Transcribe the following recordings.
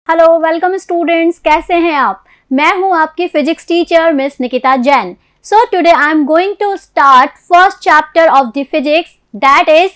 Hello welcome students, कैसे हैं आप। मैं हूं आपकी physics teacher miss Nikita Jain. So today I am going to start first chapter of the physics, that is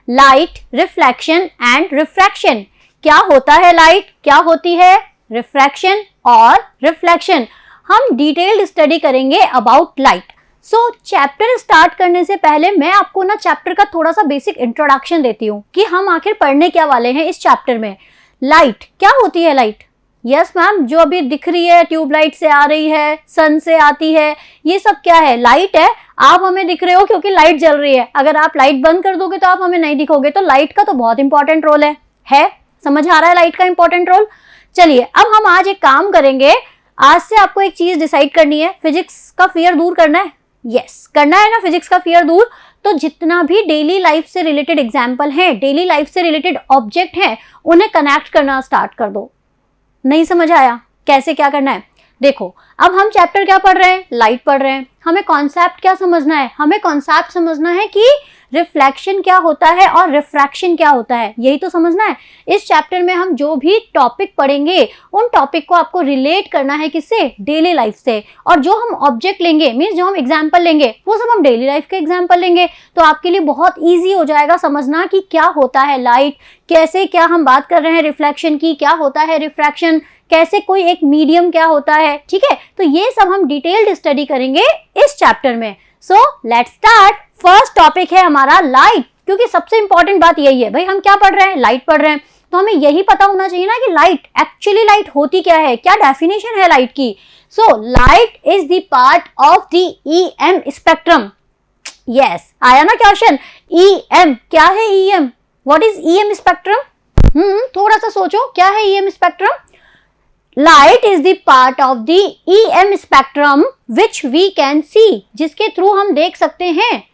light, reflection and refraction. क्या होता है लाइट, क्या होती है रिफ्रैक्शन और रिफ्लेक्शन, हम डिटेल्ड स्टडी करेंगे about light. So chapter start करने से पहले मैं आपको ना चैप्टर का थोड़ा सा बेसिक इंट्रोडक्शन देती हूँ कि हम आखिर पढ़ने क्या वाले हैं इस चैप्टर में। लाइट क्या होती है लाइट? यस मैम, जो अभी दिख रही है ट्यूबलाइट से आ रही है, सन से आती है, ये सब क्या है? लाइट है। आप हमें दिख रहे हो क्योंकि लाइट जल रही है। अगर आप लाइट बंद कर दोगे तो आप हमें नहीं दिखोगे। तो लाइट का तो बहुत इंपॉर्टेंट रोल है। समझ आ रहा है लाइट का इंपॉर्टेंट रोल? चलिए अब हम आज एक काम करेंगे। आज से आपको एक चीज डिसाइड करनी है, फिजिक्स का फियर दूर करना है। यस, करना है ना फिजिक्स का फियर दूर। तो जितना भी डेली लाइफ से रिलेटेड एग्जाम्पल हैं, डेली लाइफ से रिलेटेड ऑब्जेक्ट हैं, उन्हें कनेक्ट करना स्टार्ट कर दो। नहीं समझ आया कैसे क्या करना है? देखो अब हम चैप्टर क्या पढ़ रहे हैं, लाइट पढ़ रहे हैं। हमें कॉन्सेप्ट क्या समझना है? हमें कॉन्सेप्ट समझना है कि रिफ्लेक्शन क्या होता है और रिफ्रैक्शन क्या होता है, यही तो समझना है। इस चैप्टर में हम जो भी टॉपिक पढ़ेंगे उन टॉपिक को आपको रिलेट करना है किससे? डेली लाइफ से। और जो हम ऑब्जेक्ट लेंगे, मीन्स जो हम एग्जाम्पल लेंगे, वो सब हम डेली लाइफ के एग्जाम्पल लेंगे। तो आपके लिए बहुत ईजी हो जाएगा समझना कि क्या होता है लाइट, कैसे क्या हम बात कर रहे हैं रिफ्लेक्शन की, क्या होता है रिफ्रैक्शन, कैसे कोई एक मीडियम क्या होता है। ठीक है, तो ये सब हम डिटेल्ड स्टडी करेंगे इस चैप्टर में। So let's start. First topic है हमारा लाइट, क्योंकि सबसे इंपॉर्टेंट बात यही है भाई, हम क्या पढ़ रहे हैं? लाइट पढ़ रहे हैं। तो हमें यही पता होना चाहिए ना कि लाइट एक्चुअली लाइट होती क्या है, क्या डेफिनेशन है लाइट की। So light is the part of the EM spectrum. Yes, आया ना क्वेश्चन? ईएम क्या है? EM, what is EM spectrum? थोड़ा सा सोचो, क्या है EM spectrum? Light is the part of the EM spectrum which we can see, जिसके थ्रू हम देख सकते हैं।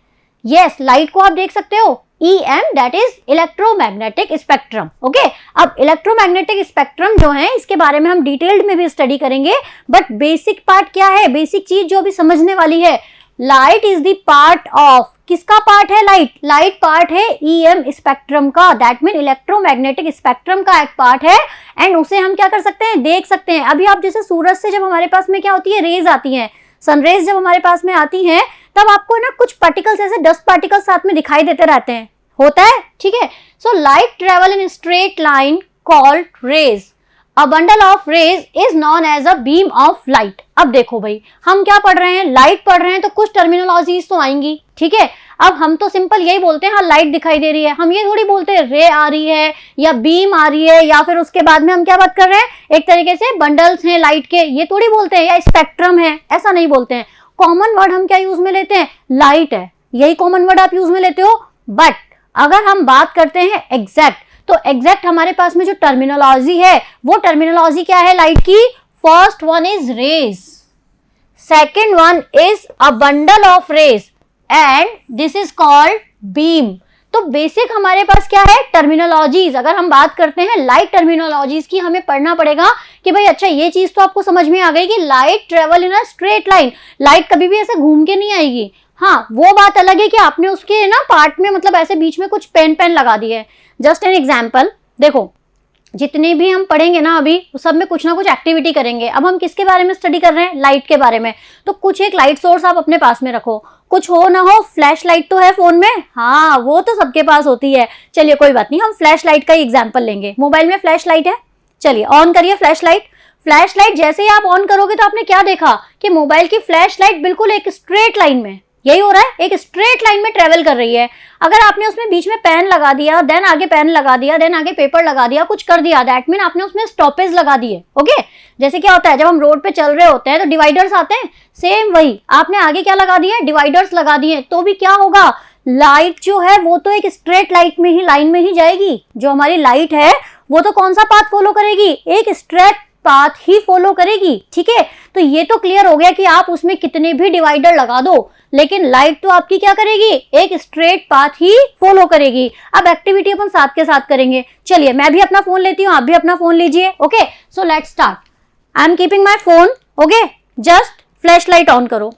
यस, लाइट को आप देख सकते हो। EM that is electromagnetic spectrum. Okay, अब इलेक्ट्रोमैग्नेटिक स्पेक्ट्रम जो है इसके बारे में हम डिटेल्ड में भी स्टडी करेंगे, बट बेसिक पार्ट क्या है, बेसिक चीज जो अभी समझने वाली है, light is the part of, किसका पार्ट है लाइट? लाइट पार्ट है EM स्पेक्ट्रम का, दैट मीन इलेक्ट्रोमैग्नेटिक स्पेक्ट्रम का एक पार्ट है। एंड उसे हम क्या कर सकते हैं? देख सकते हैं। अभी आप जैसे सूरज से जब हमारे पास में क्या होती है, रेज आती हैं, सनरेज जब हमारे पास में आती हैं, तब आपको ना कुछ पार्टिकल्स ऐसे डस्ट पार्टिकल्स साथ में दिखाई देते रहते हैं, होता है। ठीक है, so light travel in straight line called rays. A bundle of rays is known as a beam of light. अब देखो भाई, हम क्या पढ़ रहे हैं? लाइट पढ़ रहे हैं, तो कुछ टर्मिनोलॉजीज तो आएंगी। ठीक है, अब हम तो सिंपल यही बोलते हैं, हाँ लाइट दिखाई दे रही है। हम ये थोड़ी बोलते हैं रे आ रही है या बीम आ रही है, या फिर उसके बाद में हम क्या बात कर रहे हैं, एक तरीके से बंडल्स हैं लाइट के, ये थोड़ी बोलते हैं, या स्पेक्ट्रम है, ऐसा नहीं बोलते हैं। कॉमन वर्ड हम क्या यूज में लेते हैं? लाइट है, यही कॉमन वर्ड आप यूज में लेते हो। बट अगर हम बात करते हैं एग्जैक्ट, तो एग्जैक्ट हमारे पास में जो टर्मिनोलॉजी है, वो टर्मिनोलॉजी क्या है लाइट की? First one is rays, second one is a bundle of rays, and this is called beam. तो बेसिक हमारे पास क्या है? टर्मिनोलॉजीज। अगर हम बात करते हैं लाइट टर्मिनोलॉजीज की, हमें पढ़ना पड़ेगा कि भाई अच्छा ये चीज तो आपको समझ में आ गई कि light travel in a straight line, light कभी भी ऐसे घूम के नहीं आएगी। हाँ, वो बात अलग है कि आपने उसके ना पार्ट में मतलब ऐसे बीच में कुछ पेन लगा दिए है। जस्ट एन एग्जाम्पल, देखो जितने भी हम पढ़ेंगे ना अभी, सब में कुछ ना कुछ एक्टिविटी करेंगे। अब हम किसके बारे में स्टडी कर रहे हैं? लाइट के बारे में। तो कुछ एक लाइट सोर्स आप अपने पास में रखो, कुछ हो ना हो, फ्लैश लाइट तो है फोन में, हाँ वो तो सबके पास होती है। चलिए कोई बात नहीं, हम फ्लैश लाइट का ही एग्जाम्पल लेंगे। मोबाइल में फ्लैश लाइट है, चलिए ऑन करिए फ्लैश लाइट। फ्लैश लाइट जैसे ही आप ऑन करोगे तो आपने क्या देखा कि मोबाइल की फ्लैश लाइट बिल्कुल एक स्ट्रेट लाइन में, यही हो रहा है, एक स्ट्रेट लाइन में ट्रेवल कर रही है। अगर आपने उसमें बीच में पेन लगा दिया, देन आगे पेन लगा दिया, देन आगे पेपर लगा दिया, कुछ कर दिया, दैट मीन आपने उसमें स्टॉपेज लगा दिए। ओके, जैसे क्या होता है जब हम रोड पे चल रहे होते हैं तो डिवाइडर्स आते हैं, सेम वही आपने आगे क्या लगा दिए? डिवाइडर्स लगा दिए। तो भी क्या होगा, लाइट जो है वो तो एक स्ट्रेट लाइट में ही, लाइन में ही जाएगी। जो हमारी लाइट है वो तो कौन सा पाथ फॉलो करेगी? एक स्ट्रेट पाथ ही फॉलो करेगी। ठीक है, तो ये तो क्लियर हो गया कि आप उसमें कितने भी डिवाइडर लगा दो, लेकिन लाइट तो आपकी क्या करेगी? एक स्ट्रेट पाथ ही फॉलो करेगी। अब एक्टिविटी अपन साथ के साथ करेंगे। चलिए मैं भी अपना फोन लेती हूँ, आप भी अपना फोन लीजिए। Okay, so let's start. I am keeping my phone. Okay, just flash light on करो।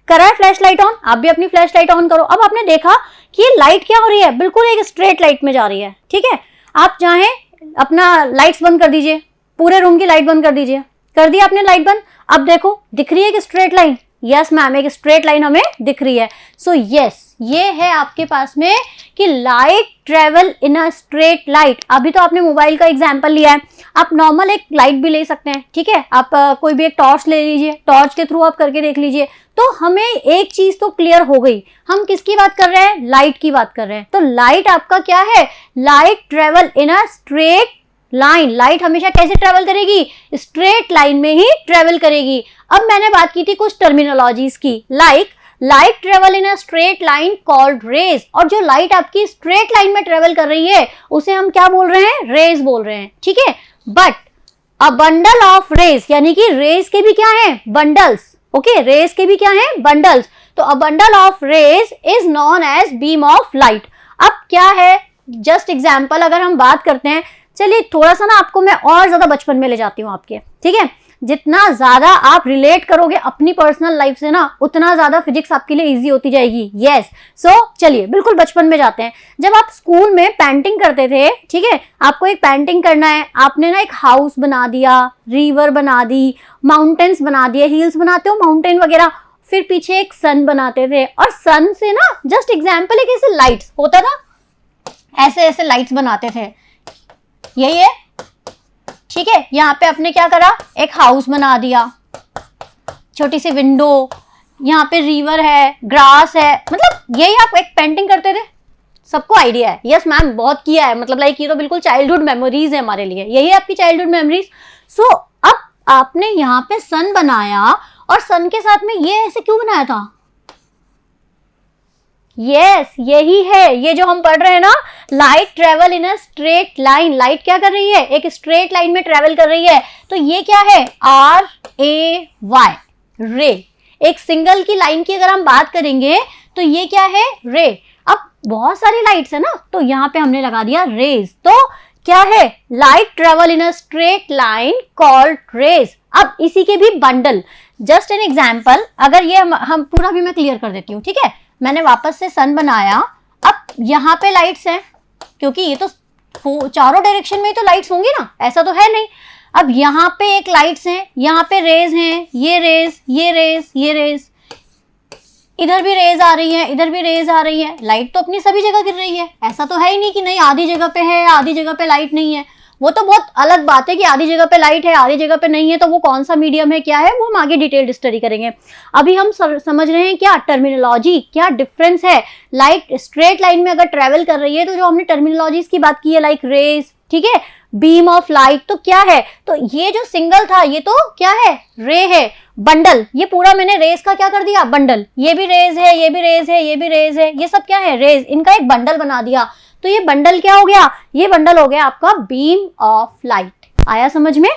करा है फ्लैश लाइट ऑन, आप भी अपनी फ्लैश लाइट ऑन करो। अब आपने देखा कि लाइट क्या हो रही है? बिल्कुल एक स्ट्रेट लाइट में जा रही है। ठीक है, आप चाहें अपना लाइट्स बंद कर दीजिए, पूरे रूम की लाइट बंद कर दीजिए। कर दिया आपने लाइट बंद? अब देखो दिख रही है कि स्ट्रेट लाइन? यस मैम, एक स्ट्रेट लाइन हमें दिख रही है। सो यस, ये है आपके पास में कि light travel in a straight light. अभी तो आपने मोबाइल का एग्जांपल लिया है, आप नॉर्मल एक लाइट भी ले सकते हैं, ठीक है। आप कोई भी एक टॉर्च ले लीजिए, टॉर्च के थ्रू आप करके देख लीजिए। तो हमें एक चीज तो क्लियर हो गई, हम किसकी बात कर रहे हैं? लाइट की बात कर रहे हैं। तो लाइट आपका क्या है? Light travel in a straight line. Light हमेशा कैसे ट्रेवल करेगी? स्ट्रेट लाइन में ही ट्रेवल करेगी। अब मैंने बात की थी कुछ टर्मिनोलॉजीज की, like light travel in a straight line called rays. और जो लाइट आपकी स्ट्रेट लाइन में ट्रेवल कर रही है उसे हम क्या बोल रहे हैं? रेज बोल रहे हैं, ठीक है। But a bundle of rays, यानी कि रेज के भी क्या है? बंडल्स। ओके, रेज के भी क्या है? बंडल्स। तो a bundle of rays is known as beam of light. अब क्या है, जस्ट एग्जाम्पल अगर हम बात करते हैं, चलिए थोड़ा सा ना आपको मैं और ज्यादा बचपन में ले जाती हूँ आपके, ठीक है। जितना ज्यादा आप रिलेट करोगे अपनी पर्सनल लाइफ से ना, उतना ज्यादा फिजिक्स आपके लिए इजी होती जाएगी। यस, सो चलिए बिल्कुल बचपन में जाते हैं। जब आप स्कूल में पेंटिंग करते थे, ठीक है, आपको एक पेंटिंग करना है, आपने ना एक हाउस बना दिया, रिवर बना दी, माउंटेन्स बना दिए, हिल्स बनाते हो माउंटेन वगैरह, फिर पीछे एक सन बनाते थे, और सन से ना जस्ट एग्जाम्पल एक ऐसे लाइट्स होता था, ऐसे ऐसे लाइट्स बनाते थे, यही है, ठीक है। यहाँ पे आपने क्या करा? एक हाउस बना दिया, छोटी सी विंडो, यहाँ पे रिवर है, ग्रास है, मतलब यही आप एक पेंटिंग करते थे। सबको आइडिया है? यस मैम, बहुत किया है, मतलब लाइक ये तो बिल्कुल चाइल्डहुड मेमोरीज है हमारे लिए, यही है आपकी चाइल्डहुड मेमोरीज। सो अब आपने यहाँ पे सन बनाया, और सन के साथ में ये ऐसे क्यों बनाया था? यस, यही है, ये जो हम पढ़ रहे हैं ना, light travel in a straight line. Light क्या कर रही है? एक स्ट्रेट लाइन में ट्रेवल कर रही है। तो ये क्या है? RAY, रे। एक सिंगल की लाइन की अगर हम बात करेंगे तो ये क्या है? रे। अब बहुत सारी लाइट्स है ना, तो यहाँ पे हमने लगा दिया रेज। तो क्या है? Light travel in a straight line called rays. अब इसी के भी बंडल, जस्ट एन एग्जाम्पल, अगर ये हम पूरा भी मैं क्लियर कर देती हूँ, ठीक है। मैंने वापस से सन बनाया, अब यहाँ पे लाइट्स हैं, क्योंकि ये तो चारों डायरेक्शन में ही तो लाइट्स होंगी ना, ऐसा तो है नहीं। अब यहाँ पे एक लाइट्स हैं, यहाँ पे रेज हैं, ये रेज, ये रेज, ये रेज, इधर भी रेज आ रही है, इधर भी रेज आ रही है। लाइट तो अपनी सभी जगह गिर रही है, ऐसा तो है ही नहीं कि नहीं आधी जगह पे है, आधी जगह पे लाइट नहीं है। वो तो बहुत अलग बात है कि आधी जगह पे लाइट है, आधी जगह पे नहीं है, तो वो कौन सा मीडियम है, क्या है, वो हम आगे डिटेल्ड स्टडी करेंगे। अभी हम समझ रहे हैं क्या टर्मिनोलॉजी, क्या डिफरेंस है। लाइट स्ट्रेट लाइन में अगर ट्रेवल कर रही है, तो जो हमने टर्मिनोलॉजीज की बात की है, लाइक रेज, ठीक है, बीम ऑफ लाइट, तो क्या है? तो ये जो सिंगल था, ये तो क्या है? रे है। बंडल, ये पूरा मैंने रेज का क्या कर दिया? बंडल। ये भी रेज है, ये भी रेज है, ये भी रेज है, ये सब क्या है? रेज। इनका एक बंडल बना दिया। तो ये बंडल क्या हो गया? ये बंडल हो गया आपका बीम ऑफ लाइट। आया समझ में?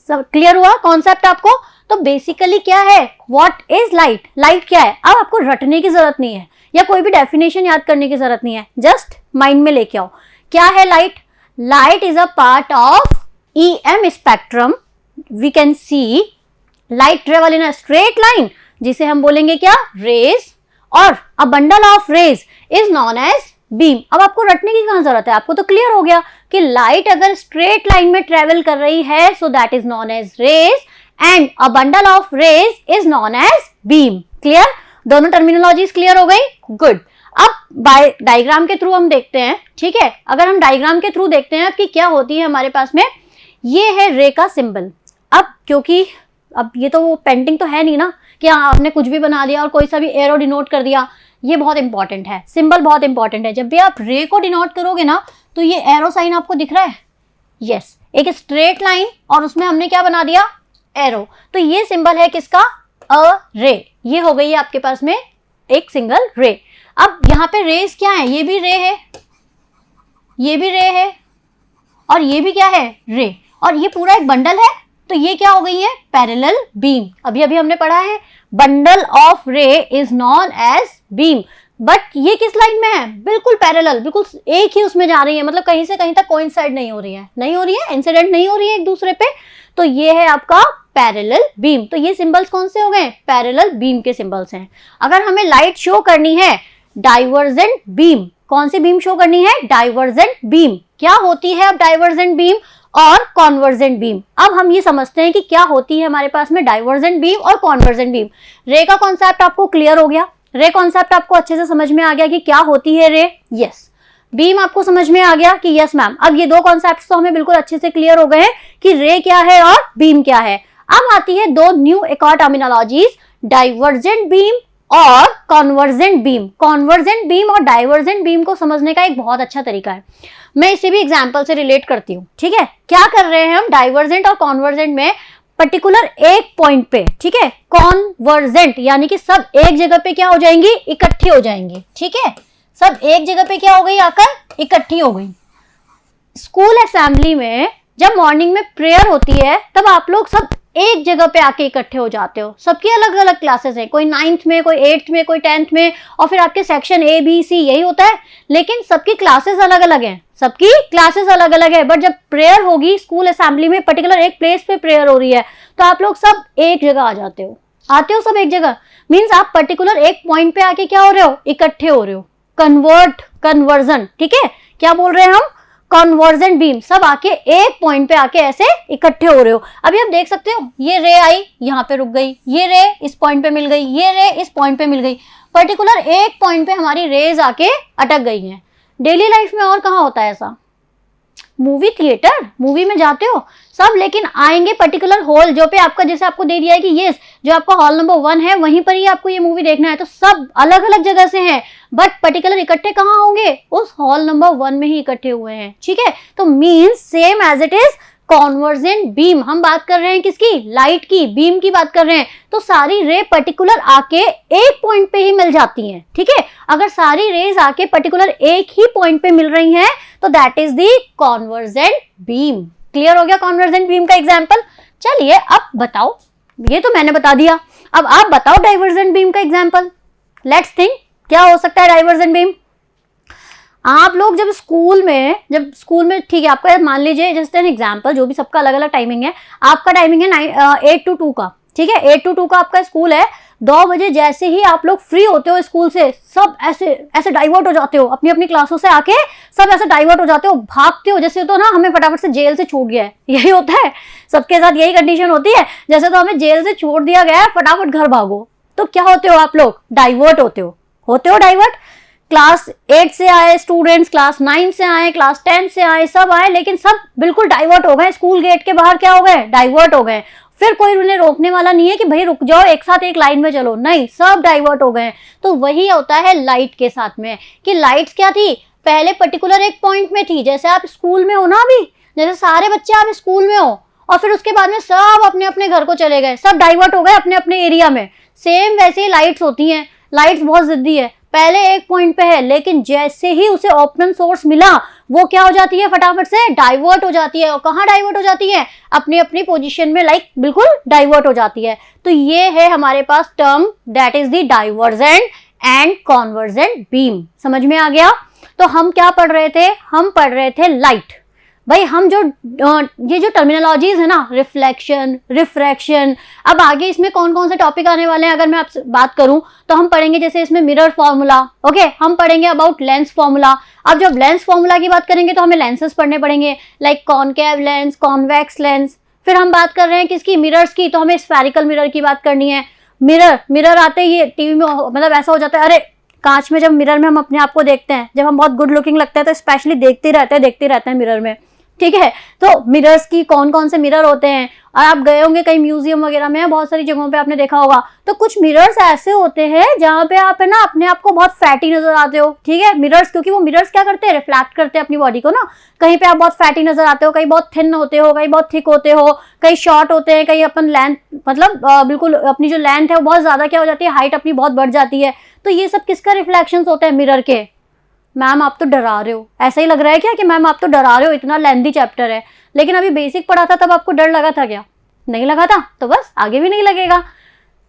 सब क्लियर हुआ कॉन्सेप्ट आपको? तो बेसिकली क्या है? What is light? लाइट क्या है? अब आपको रटने की जरूरत नहीं है, या कोई भी डेफिनेशन याद करने की जरूरत नहीं है, जस्ट माइंड में लेके आओ। क्या है light? Light is a part of EM spectrum. We can see light travel in a straight line, जिसे हम बोलेंगे क्या? Rays. और a bundle of rays is known as beam. अब आपको रटने की कहाँ जरूरत है? आपको तो क्लियर हो गया कि लाइट अगर स्ट्रेट लाइन में ट्रेवल कर रही है, so that is known as rays, and a bundle of rays is known as beam. Clear? दोनों टर्मिनोलॉजीज क्लियर हो गई? गुड। अब बाय डायग्राम के थ्रू हम देखते हैं, ठीक है। अगर हम डायग्राम के थ्रू देखते हैं कि क्या होती है हमारे पास में, ये है रे का सिंबल। अब क्योंकि अब ये तो वो पेंटिंग तो है नहीं ना कि हाँ आपने कुछ भी बना दिया और कोई सा भी एरो डिनोट कर दिया, ये बहुत इंपॉर्टेंट है, सिंबल बहुत इंपॉर्टेंट है। जब भी आप रे को डिनोट करोगे ना, तो ये एरो साइन आपको दिख रहा है, यस, एक स्ट्रेट लाइन, और उसमें हमने क्या बना दिया? एरो। तो ये सिंबल है किसका? अ रे। ये हो गई है आपके पास में एक सिंगल रे। अब यहाँ पे रेस क्या है? ये भी रे है, ये भी रे है, और ये भी क्या है? रे। और ये पूरा एक बंडल है, तो ये क्या हो गई है? Parallel beam. अभी अभी हमने पढ़ा है bundle of ray is known as beam. But ये किस लाइन में है? बिल्कुल पैरेलल, बिल्कुल एक ही उसमें जा रही है, मतलब कहीं से कहीं तक कोइंसाइड नहीं हो रही है, नहीं हो रही है, इंसिडेंट नहीं हो रही है एक दूसरे पे। तो ये है आपका पैरेलल बीम। तो ये सिंबल्स कौन से हो गए? पैरेलल बीम के सिंबल्स हैं। अगर हमें लाइट शो करनी है डाइवर्जेंट बीम, कौन सी बीम शो करनी है? Divergent beam. क्या होती है अब डाइवर्जेंट बीम और कॉन्वर्जेंट बीम? अब हम ये समझते हैं कि क्या होती है हमारे पास में डाइवर्जेंट बीम और कॉन्वर्जेंट बीम। रे का कॉन्सेप्ट आपको क्लियर हो गया? रे कॉन्सेप्ट आपको अच्छे से समझ में आ गया कि क्या होती है रे? यस। बीम आपको समझ में आ गया कि यस मैम। अब ये दो कॉन्सेप्ट्स तो हमें बिल्कुल अच्छे से क्लियर हो गए हैं कि रे क्या है और बीम क्या है। अब आती है दो न्यू एक और टर्मिनोलॉजीज, डाइवर्जेंट बीम और कॉन्वर्जेंट बीम। कॉन्वर्जेंट बीम और डाइवर्जेंट बीम को समझने का एक बहुत अच्छा तरीका है, मैं इसे भी एग्जांपल से रिलेट करती हूँ। ठीक है, क्या कर रहे हैं हम डाइवर्जेंट और कॉन्वर्जेंट में? पर्टिकुलर एक पॉइंट पे, ठीक है, कॉन्वर्जेंट यानी कि सब एक जगह पे क्या हो जाएंगी? इकट्ठी हो जाएंगी। ठीक है, सब एक जगह पे क्या हो गई? आकर इकट्ठी हो गई। स्कूल असेंबली में जब मॉर्निंग में प्रेयर होती है तब आप लोग सब एक जगह पे आके इकट्ठे हो जाते हो। सबकी अलग अलग क्लासेस हैं, कोई 9th में, कोई 8th में, कोई 10th में, और फिर आपके सेक्शन A B C यही होता है, लेकिन सबकी क्लासेस अलग अलग हैं। सबकी क्लासेस अलग अलग है, बट जब प्रेयर होगी स्कूल असेंबली में, पर्टिकुलर एक प्लेस पे प्रेयर हो रही है, तो आप लोग सब एक जगह आ जाते हो। आते हो सब एक जगह, मीन्स आप पर्टिकुलर एक पॉइंट पे आके क्या हो रहे हो? इकट्ठे हो रहे हो। कन्वर्जन, ठीक है, क्या बोल रहे हैं हम? कॉन्वर्जेंट बीम, सब आके एक पॉइंट पे आके ऐसे इकट्ठे हो रहे हो। अभी आप देख सकते हो, ये रे आई यहाँ पे रुक गई, ये रे इस पॉइंट पे मिल गई, ये रे इस पॉइंट पे मिल गई, पर्टिकुलर एक पॉइंट पे हमारी रेज आके अटक गई हैं। डेली लाइफ में और कहाँ होता है ऐसा? मूवी थिएटर, मूवी में जाते हो सब, लेकिन आएंगे पर्टिकुलर हॉल जो पे आपका, जैसे आपको दे दिया है कि ये जो आपका हॉल नंबर 1 है वहीं पर ही आपको ये मूवी देखना है, तो सब अलग अलग जगह से हैं, बट पर्टिकुलर इकट्ठे कहाँ होंगे? उस हॉल नंबर 1 में ही इकट्ठे हुए हैं। ठीक है, तो means same as it is convergent beam. हम बात कर रहे हैं किसकी? लाइट की, बीम की बात कर रहे हैं। तो सारी रे पर्टिकुलर आके एक पॉइंट पे ही मिल जाती हैं। ठीक है, अगर सारी रेज आके पर्टिकुलर एक ही पॉइंट पे मिल रही हैं तो that is the convergent beam. Clear हो गया कॉन्वर्जेंट बीम का एग्जाम्पल? चलिए अब बताओ, ये तो मैंने बता दिया, अब आप बताओ डाइवर्जेंट बीम का एग्जाम्पल। लेट्स थिंक, क्या हो सकता है डाइवर्जेंट बीम? आप लोग जब स्कूल में ठीक है, आपका मान लीजिए जैसे एग्जाम्पल, जो भी सबका अलग अलग टाइमिंग है, आपका टाइमिंग है 8 to 2 का। ठीक है, 8 to 2 का आपका स्कूल है। 2 बजे जैसे ही आप लोग फ्री होते हो स्कूल से, सब ऐसे डाइवर्ट हो जाते हो अपनी अपनी क्लासों से आके, सब ऐसे डाइवर्ट हो जाते हो, भागते हो, जैसे तो ना हमें फटाफट से जेल से छूट गया है, यही होता है सबके साथ, यही कंडीशन होती है, जैसे तो हमें जेल से छोड़ दिया गया है, फटाफट घर भागो। तो क्या होते हो आप लोग? डाइवर्ट होते हो डाइवर्ट। क्लास 8 से आए स्टूडेंट्स, क्लास 9 से आए, क्लास 10 से आए, सब आए, लेकिन सब बिल्कुल डाइवर्ट हो गए, स्कूल गेट के बाहर क्या हो गए? डाइवर्ट हो गए। फिर कोई उन्हें रोकने वाला नहीं है कि भाई रुक जाओ, एक साथ एक लाइन में चलो, नहीं, सब डाइवर्ट हो गए। तो वही होता है लाइट के साथ में, कि लाइट्स क्या थी? पहले पर्टिकुलर एक पॉइंट में थी, जैसे आप स्कूल में हो ना, अभी जैसे सारे बच्चे आप स्कूल में हो, और फिर उसके बाद में सब अपने अपने घर को चले गए, सब डाइवर्ट हो गए अपने अपने एरिया में। सेम वैसे ही लाइट्स होती हैं। लाइट्स बहुत जिद्दी है, पहले एक पॉइंट पे है, लेकिन जैसे ही उसे ओपन सोर्स मिला, वो क्या हो जाती है? फटाफट से डाइवर्ट हो जाती है। और कहाँ डाइवर्ट हो जाती है? अपनी अपनी पोजीशन में, लाइक बिल्कुल डाइवर्ट हो जाती है। तो ये है हमारे पास term, that is the divergent and convergent beam. समझ में आ गया? तो हम क्या पढ़ रहे थे? हम पढ़ रहे थे लाइट। भाई हम जो ये जो टर्मिनोलॉजीज है ना, रिफ्लेक्शन, रिफ्रैक्शन, अब आगे इसमें कौन कौन से टॉपिक आने वाले हैं अगर मैं आपसे बात करूं तो हम पढ़ेंगे, जैसे इसमें मिरर फॉर्मूला, ओके, हम पढ़ेंगे अबाउट लेंस फॉर्मूला। अब जब लेंस फॉर्मूला की बात करेंगे तो हमें लेंसेस पढ़ने पड़ेंगे, like concave lens, convex lens. फिर हम बात कर रहे हैं किसकी? मिरर्स की, तो हमें स्फेरिकल मिरर की बात करनी है। मिरर आते ही टीवी में मतलब ऐसा हो जाता है, अरे कांच में जब मिरर में हम अपने आप को देखते हैं, जब हम बहुत गुड लुकिंग लगते हैं तो स्पेशली देखते रहते हैं मिरर में। ठीक है, तो मिरर्स की कौन कौन से मिरर होते हैं, और आप गए होंगे कहीं म्यूजियम वगैरह में, बहुत सारी जगहों पे आपने देखा होगा, तो कुछ मिरर्स ऐसे होते हैं जहाँ पे आप है ना अपने आप को बहुत फैटी नजर आते हो। ठीक है, मिरर्स, क्योंकि वो मिरर्स क्या करते हैं? रिफ्लेक्ट करते हैं अपनी बॉडी को ना। कहीं पे आप बहुत फैटी नजर आते हो, कहीं बहुत थिन होते हो, कहीं बहुत थिक होते हो, कहीं शॉर्ट होते हैं, कहीं अपन लेंथ, मतलब बिल्कुल अपनी जो लेंथ है वो बहुत ज्यादा क्या हो जाती है, हाइट अपनी बहुत बढ़ जाती है। तो ये सब किसका रिफ्लेक्शन होते हैं? मिरर के। मैम आप तो डरा रहे हो, ऐसा ही लग रहा है क्या कि मैम आप तो डरा रहे हो, इतना लेंथी चैप्टर है, लेकिन अभी बेसिक पढ़ा था तब आपको डर लगा था क्या? नहीं लगा था, तो बस आगे भी नहीं लगेगा।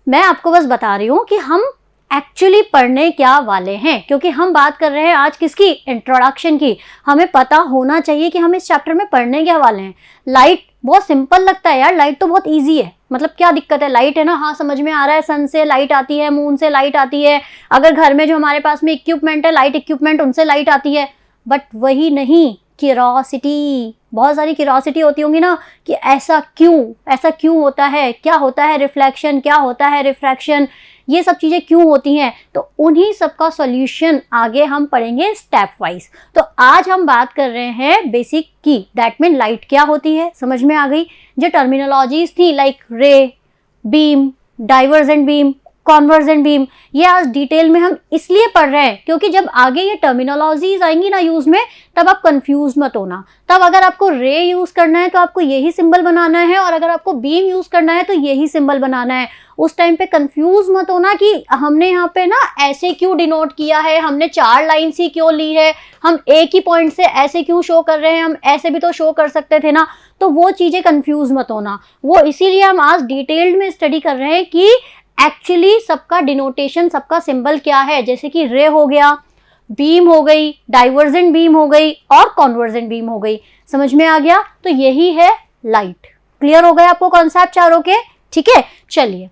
मैं आपको बस बता रही हूँ कि हम एक्चुअली पढ़ने क्या वाले हैं, क्योंकि हम बात कर रहे हैं आज किसकी? इंट्रोडक्शन की। हमें पता होना चाहिए कि हम इस चैप्टर में पढ़ने क्या वाले हैं। लाइट बहुत सिंपल लगता है यार, लाइट तो बहुत ईजी है, मतलब क्या दिक्कत है, लाइट है ना, हाँ समझ में आ रहा है, सन से लाइट आती है, मून से लाइट आती है, अगर घर में जो हमारे पास में इक्विपमेंट है, लाइट इक्विपमेंट, उनसे लाइट आती है, बट वही नहीं, क्यूरोसिटी, बहुत सारी क्यूरोसिटी होती होंगी ना कि ऐसा क्यों होता है, क्या होता है रिफ्लेक्शन, क्या होता है रिफ्रैक्शन, ये सब चीज़ें क्यों होती हैं, तो उन्हीं सब का सॉल्यूशन आगे हम पढ़ेंगे स्टेप वाइज। तो आज हम बात कर रहे हैं बेसिक की, दैट मीन लाइट क्या होती है, समझ में आ गई। जो टर्मिनोलॉजीज थी लाइक रे, beam, divergent beam, convergent beam, ये आज डिटेल में हम इसलिए पढ़ रहे हैं क्योंकि जब आगे ये टर्मिनोलॉजीज आएंगी ना यूज में, तब आप कंफ्यूज मत होना। तब अगर आपको रे यूज करना है तो आपको यही सिंबल बनाना है, और अगर आपको बीम यूज करना है तो यही सिंबल बनाना है। उस टाइम पे कंफ्यूज मत होना कि हमने यहाँ पे ना ऐसे क्यों डिनोट किया है, हमने 4 लाइन ही क्यों ली है, हम एक ही पॉइंट से ऐसे क्यों शो कर रहे हैं, हम ऐसे भी तो शो कर सकते थे ना। तो वो चीजें कंफ्यूज मत होना, वो इसीलिए हम आज डिटेल्ड में स्टडी कर रहे हैं कि एक्चुअली सबका डिनोटेशन, सबका सिंबल क्या है। जैसे कि रे हो गया, बीम हो गई, डाइवर्जेंट बीम हो गई और कॉन्वर्जेंट बीम हो गई। समझ में आ गया? तो यही है लाइट। क्लियर हो गए आपको कॉन्सेप्ट चारों के? ठीक है, चलिए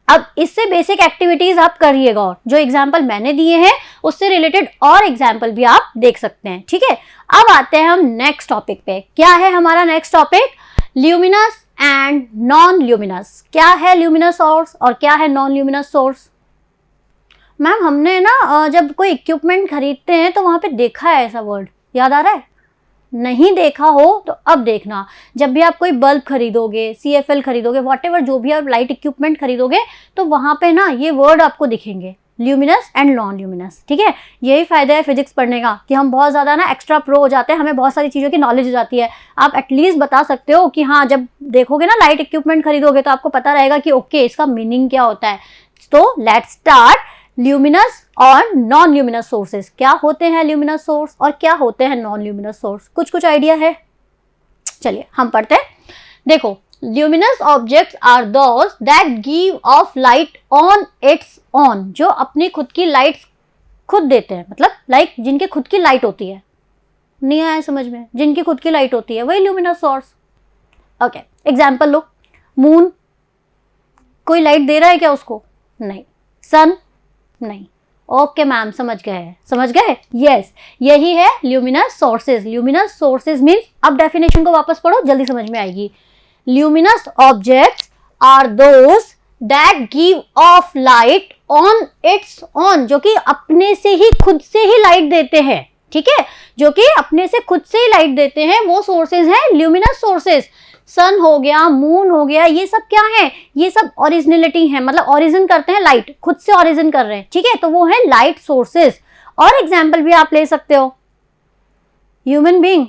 अब इससे बेसिक एक्टिविटीज आप करिएगा, और जो एग्जाम्पल मैंने दिए हैं उससे रिलेटेड और एग्जाम्पल भी आप देख सकते हैं। ठीक है, अब आते हैं हम नेक्स्ट टॉपिक पे। क्या है हमारा next topic? Luminous and non luminous. क्या है ल्यूमिनस सोर्स और क्या है नॉन ल्यूमिनस सोर्स? मैम हमने ना जब कोई इक्विपमेंट खरीदते हैं तो वहां पे देखा है ऐसा वर्ड, याद आ रहा है? नहीं देखा हो तो अब देखना, जब भी आप कोई बल्ब खरीदोगे, CFL खरीदोगे, व्हाटएवर जो भी आप लाइट इक्विपमेंट खरीदोगे, तो वहां पे ना ये वर्ड आपको दिखेंगे, ल्यूमिनस एंड नॉन ल्यूमिनस। ठीक है, यही फायदा है फिजिक्स पढ़ने का कि हम बहुत ज़्यादा ना एक्स्ट्रा प्रो हो जाते हैं, हमें बहुत सारी चीज़ों की नॉलेज हो जाती है। आप एटलीस्ट बता सकते हो कि हाँ, जब देखोगे ना लाइट इक्विपमेंट खरीदोगे तो आपको पता रहेगा कि ओके इसका मीनिंग क्या होता है। तो लेट्स स्टार्ट ल्यूमिनस और नॉन ल्यूमिनस सोर्सेज। क्या होते हैं ल्यूमिनस सोर्स और क्या होते हैं नॉन ल्यूमिनस सोर्स? कुछ आइडिया है? चलिए हम पढ़ते हैं। देखो, luminous objects are those that give off light on its own, जो अपनी खुद की लाइट खुद देते हैं, मतलब लाइक जिनके खुद की लाइट होती है। नहीं आया समझ में? जिनकी खुद की लाइट होती है वही ल्यूमिनस सोर्स। ओके, एग्जाम्पल लो। मून, कोई लाइट दे रहा है क्या उसको? नहीं। सन, नहीं। ओके मैम, समझ गए? यस, यही है luminous sources. Luminous sources means, अब डेफिनेशन को वापस पढ़ो, जल्दी समझ में आएगी। Luminous objects are those that give off light on its own, जो कि अपने से ही खुद से ही लाइट देते हैं। ठीक है, जो कि अपने से खुद से ही लाइट देते हैं, वो सोर्सेज हैं ल्यूमिनस सोर्सेज। सन हो गया, मून हो गया, ये सब क्या है? ये सब ओरिजिनलिटी है, मतलब ओरिजिन करते हैं लाइट, खुद से ओरिजिन कर रहे हैं। ठीक है, तो वो है लाइट सोर्सेज। और एग्जाम्पल भी आप ले सकते हो, ह्यूमन बीइंग।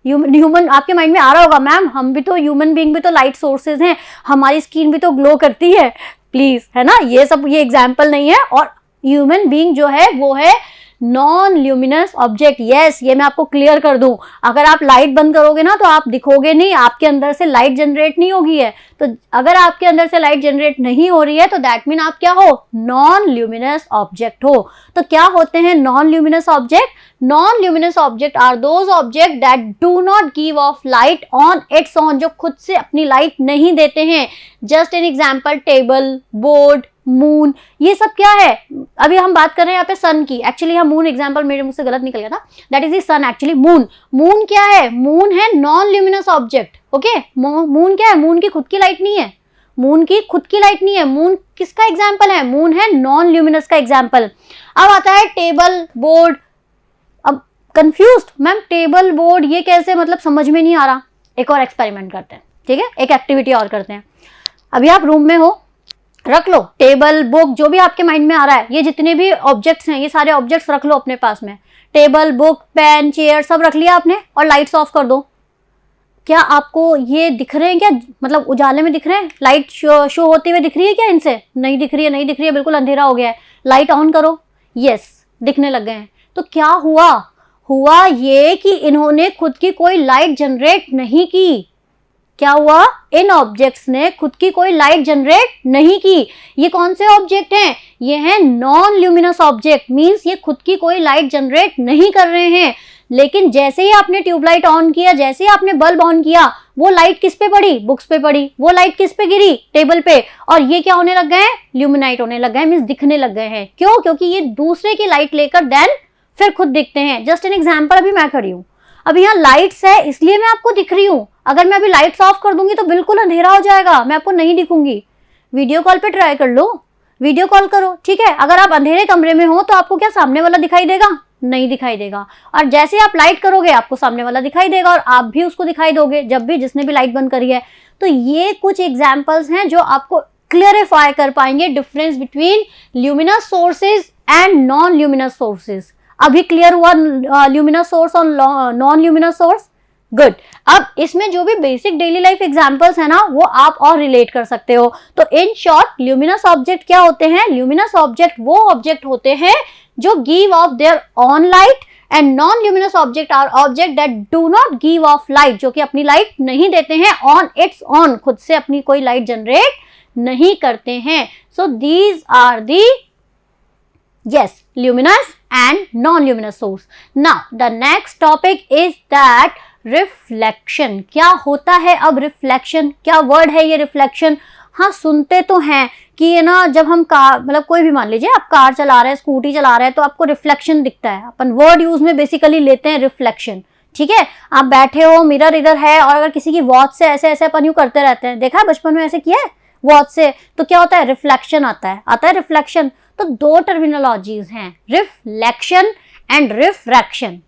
ह्यूमन आपके माइंड में आ रहा होगा, मैम हम भी तो, ह्यूमन बीइंग भी तो लाइट सोर्सेज हैं, हमारी स्किन भी तो ग्लो करती है, प्लीज, है ना? ये सब, ये एग्जाम्पल नहीं है। और ह्यूमन बीइंग जो है वो है नॉन ल्यूमिनस ऑब्जेक्ट। यस, ये मैं आपको क्लियर कर दूं, अगर आप लाइट बंद करोगे ना तो आप दिखोगे नहीं, आपके अंदर से लाइट जनरेट नहीं होगी है। तो अगर आपके अंदर से लाइट जनरेट नहीं हो रही है तो दैट मीन आप क्या हो? नॉन ल्यूमिनस ऑब्जेक्ट हो। तो क्या होते हैं non luminous object? Non luminous object are those object that do not give off light on its own, जो खुद से अपनी लाइट नहीं देते हैं। Just an example, table, board, moon, ये सब क्या है? अभी हम बात कर रहे हैं यहाँ पे सन की, एक्चुअली हम मून एग्जांपल मेरे मुंह से गलत निकल गया था, that is the sun actually. Moon क्या है? मून है non luminous object. Okay, moon क्या है? मून की खुद की लाइट नहीं है, मून की खुद की लाइट नहीं है। मून किसका एग्जाम्पल है? मून है नॉन ल्यूमिनस का एग्जाम्पल। अब आता है टेबल, बोर्ड। अब कंफ्यूज्ड, मैम टेबल, बोर्ड ये कैसे, मतलब समझ में नहीं आ रहा। एक और एक्सपेरिमेंट करते हैं, ठीक है, एक एक्टिविटी और करते हैं। अभी आप रूम में हो, रख लो टेबल, बुक, जो भी आपके माइंड में आ रहा है, ये जितने भी ऑब्जेक्ट्स हैं, ये सारे ऑब्जेक्ट्स रख लो अपने पास में। टेबल, बुक, पेन, चेयर, सब रख लिया आपने, और लाइट्स ऑफ कर दो। क्या आपको ये दिख रहे हैं क्या? मतलब उजाले में दिख रहे हैं? लाइट शो होती हुई दिख रही है क्या इनसे? नहीं दिख रही है, बिल्कुल अंधेरा हो गया है। लाइट ऑन करो, यस, दिखने लग गए हैं। तो क्या हुआ ये कि इन्होंने खुद की कोई लाइट जनरेट नहीं की। क्या हुआ? इन ऑब्जेक्ट्स ने खुद की कोई लाइट जनरेट नहीं की। ये कौन से ऑब्जेक्ट हैं? ये हैं नॉन ल्यूमिनस ऑब्जेक्ट, मींस ये खुद की कोई लाइट जनरेट नहीं कर रहे हैं। लेकिन जैसे ही आपने ट्यूबलाइट ऑन किया, जैसे ही आपने बल्ब ऑन किया, वो लाइट किस पे पड़ी, बुक्स पे पड़ी, वो लाइट किस पे गिरी, टेबल पे, और ये क्या होने लग गए हैं, ल्यूमिनाइट होने लग गए हैं, मींस दिखने लग गए हैं। क्यों? क्योंकि ये दूसरे की लाइट लेकर देन फिर खुद दिखते हैं। जस्ट एन एग्जाम्पल, अभी मैं खड़ी हूँ, अभी यहाँ लाइट्स है इसलिए मैं आपको दिख रही हूँ, अगर मैं अभी लाइट्स ऑफ कर दूंगी तो बिल्कुल अंधेरा हो जाएगा, मैं आपको नहीं दिखूंगी। वीडियो कॉल पे ट्राई कर लो, वीडियो कॉल करो, ठीक है, अगर आप अंधेरे कमरे में हो तो आपको क्या सामने वाला दिखाई देगा, नहीं दिखाई देगा, और जैसे आप लाइट करोगे आपको सामने वाला दिखाई देगा और आप भी उसको दिखाई दोगे जब भी जिसने भी लाइट बंद करी है। तो ये कुछ एग्जांपल्स हैं जो आपको क्लियरिफाई कर पाएंगे difference between luminous sources and non luminous sources. अभी क्लियर हुआ ल्यूमिनस सोर्स और नॉन ल्यूमिनस सोर्स? गुड। अब इसमें जो भी बेसिक डेली लाइफ एग्जांपल्स है ना वो आप और रिलेट कर सकते हो। तो इन शॉर्ट ल्यूमिनस ऑब्जेक्ट क्या होते हैं? ल्यूमिनस ऑब्जेक्ट वो ऑब्जेक्ट होते हैं जो give off their own light, and non luminous object are object that do not give off light, जो कि अपनी लाइट नहीं देते हैं ऑन इट्स ऑन, खुद से अपनी कोई लाइट जनरेट नहीं करते हैं। So these are the luminous and non-luminous source. Now the next topic is that reflection. क्या होता है अब reflection? क्या वर्ड है ये reflection? हाँ, सुनते तो हैं कि ये ना जब हम कार, मतलब कोई भी मान लीजिए आप कार चला रहे हैं, स्कूटी चला रहे हैं, तो आपको रिफ्लेक्शन दिखता है। अपन वर्ड यूज में बेसिकली लेते हैं रिफ्लेक्शन, ठीक है। आप बैठे हो, मिरर इधर है, और अगर किसी की वॉच से ऐसे ऐसे अपन यूं करते रहते हैं, देखा है बचपन में ऐसे किया है वॉच से, तो क्या होता है, रिफ्लेक्शन आता है रिफ्लेक्शन। तो दो टर्मिनोलॉजीज हैं, रिफ्लेक्शन एंड रिफ्रैक्शन।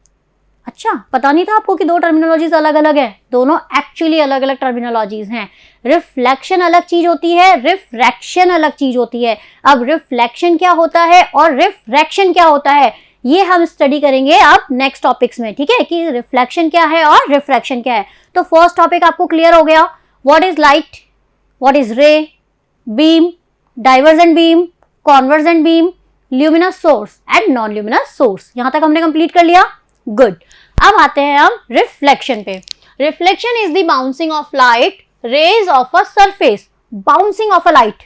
अच्छा, पता नहीं था आपको कि दो टर्मिनोलॉजीज अलग अलग है? दोनों एक्चुअली अलग अलग टर्मिनोलॉजीज हैं। रिफ्लेक्शन अलग चीज होती है, रिफ्रैक्शन अलग चीज होती है। अब रिफ्लेक्शन क्या होता है और रिफ्रैक्शन क्या होता है, ये हम स्टडी करेंगे अब नेक्स्ट टॉपिक्स में, ठीक है, कि रिफ्लेक्शन क्या है और रिफ्रैक्शन क्या है। तो फर्स्ट टॉपिक आपको क्लियर हो गया, what is light, what is ray, beam, divergent beam, convergent beam, luminous source and non luminous source. यहां तक हमने कंप्लीट कर लिया, गुड। अब आते हैं हम रिफ्लेक्शन पे। Reflection is the bouncing of light rays off a surface, bouncing of a light,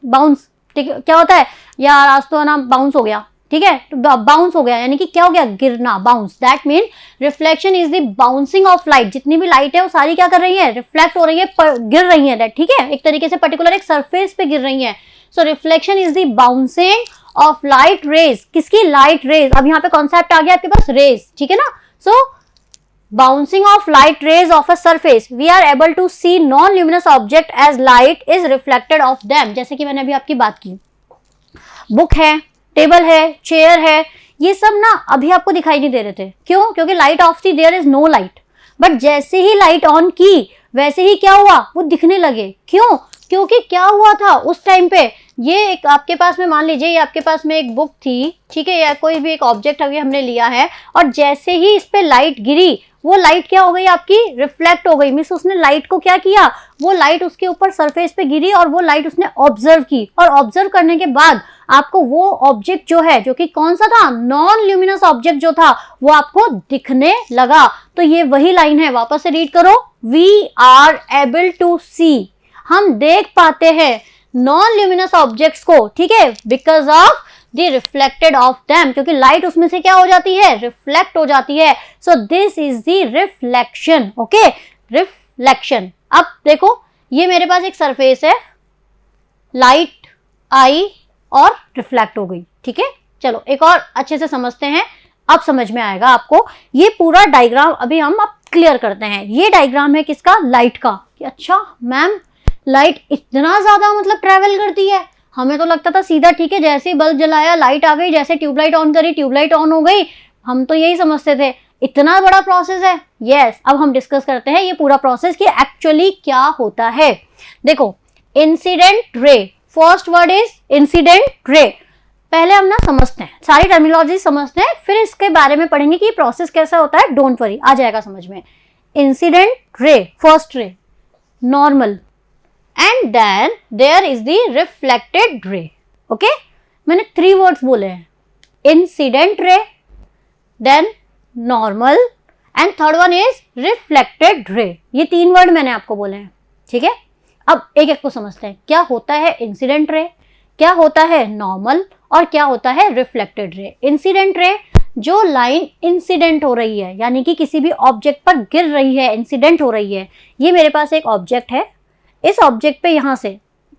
bounce, ठीक है, क्या होता है यार, आज तो ना बाउंस हो गया, ठीक है, तो बाउंस हो गया यानी कि क्या हो गया, गिरना, bounce. That mean reflection is the bouncing of light. जितनी भी लाइट है वो सारी क्या कर रही है, रिफ्लेक्ट हो रही है, गिर रही है, ठीक है, एक तरीके से पर्टिकुलर एक सरफेस पे गिर रही है। So reflection is the bouncing of light rays, किसकी, लाइट रेज। अब यहाँ पे कॉन्सेप्ट आ गया आपके पास, रेज, ठीक है ना। So bouncing of light rays off a surface, we are able to see non luminous object as light is reflected off them. जैसे कि मैंने अभी आपकी बात की, बुक है, टेबल है, चेयर है, ये सब ना अभी आपको दिखाई नहीं दे रहे थे। क्यों? क्योंकि लाइट ऑफ थी, there is no light. But जैसे ही लाइट ऑन की वैसे ही क्या हुआ, वो दिखने लगे। क्यों? क्योंकि क्या हुआ था उस टाइम पे, ये एक आपके पास में, मान लीजिए ये आपके पास में एक बुक थी, ठीक है, या कोई भी एक ऑब्जेक्ट अभी हमने लिया है, और जैसे ही इस पे लाइट गिरी, वो लाइट क्या हो गई आपकी, रिफ्लेक्ट हो गई। मींस उसने लाइट को क्या किया, वो लाइट उसके ऊपर सरफेस पे गिरी और वो लाइट उसने ऑब्जर्व की, और ऑब्जर्व करने के बाद आपको वो ऑब्जेक्ट जो है, जो कि कौन सा था, नॉन ल्यूमिनस ऑब्जेक्ट जो था, वो आपको दिखने लगा। तो ये वही लाइन है, वापस से रीड करो, वी आर एबल टू सी, हम देख पाते हैं नॉन ल्यूमिनस ऑब्जेक्ट्स को, ठीक है, because of the reflected off them, क्योंकि लाइट उसमें से क्या हो जाती है, रिफ्लेक्ट हो जाती है। So this is the reflection, okay, reflection. अब देखो, ये मेरे पास एक सरफेस है, लाइट आई और रिफ्लेक्ट हो गई, ठीक है। चलो एक और अच्छे से समझते हैं, अब समझ में आएगा आपको। ये पूरा डायग्राम अभी हम अब क्लियर करते हैं। ये डायग्राम है किसका, लाइट का। कि अच्छा मैम, लाइट इतना ज्यादा मतलब ट्रेवल करती है, हमें तो लगता था सीधा, ठीक है, जैसे ही बल्ब जलाया लाइट आ गई, जैसे ट्यूबलाइट ऑन करी ट्यूबलाइट ऑन हो गई, हम तो यही समझते थे। इतना बड़ा प्रोसेस है? यस। अब हम डिस्कस करते हैं ये पूरा प्रोसेस कि एक्चुअली क्या होता है। देखो, incident ray, first word is incident ray. पहले हम ना समझते हैं, सारी टर्मिनोलॉजी समझते हैं, फिर इसके बारे में पढ़ेंगे कि प्रोसेस कैसा होता है। डोंट वरी, आ जाएगा समझ में। Incident ray, first ray, normal, and then there is the reflected ray. Okay, मैंने 3 वर्ड्स बोले हैं, incident ray, then normal, and third one is reflected ray. ये 3 वर्ड मैंने आपको बोले हैं, ठीक है। अब एक एक को समझते हैं, क्या होता है इंसिडेंट रे, क्या होता है नॉर्मल, और क्या होता है रिफ्लेक्टेड रे। इंसिडेंट रे, जो लाइन इंसिडेंट हो रही है, यानी कि किसी भी ऑब्जेक्ट पर गिर रही है, इंसिडेंट हो रही है। ये मेरे पास एक ऑब्जेक्ट है, इस ऑब्जेक्ट पे यहाँ से,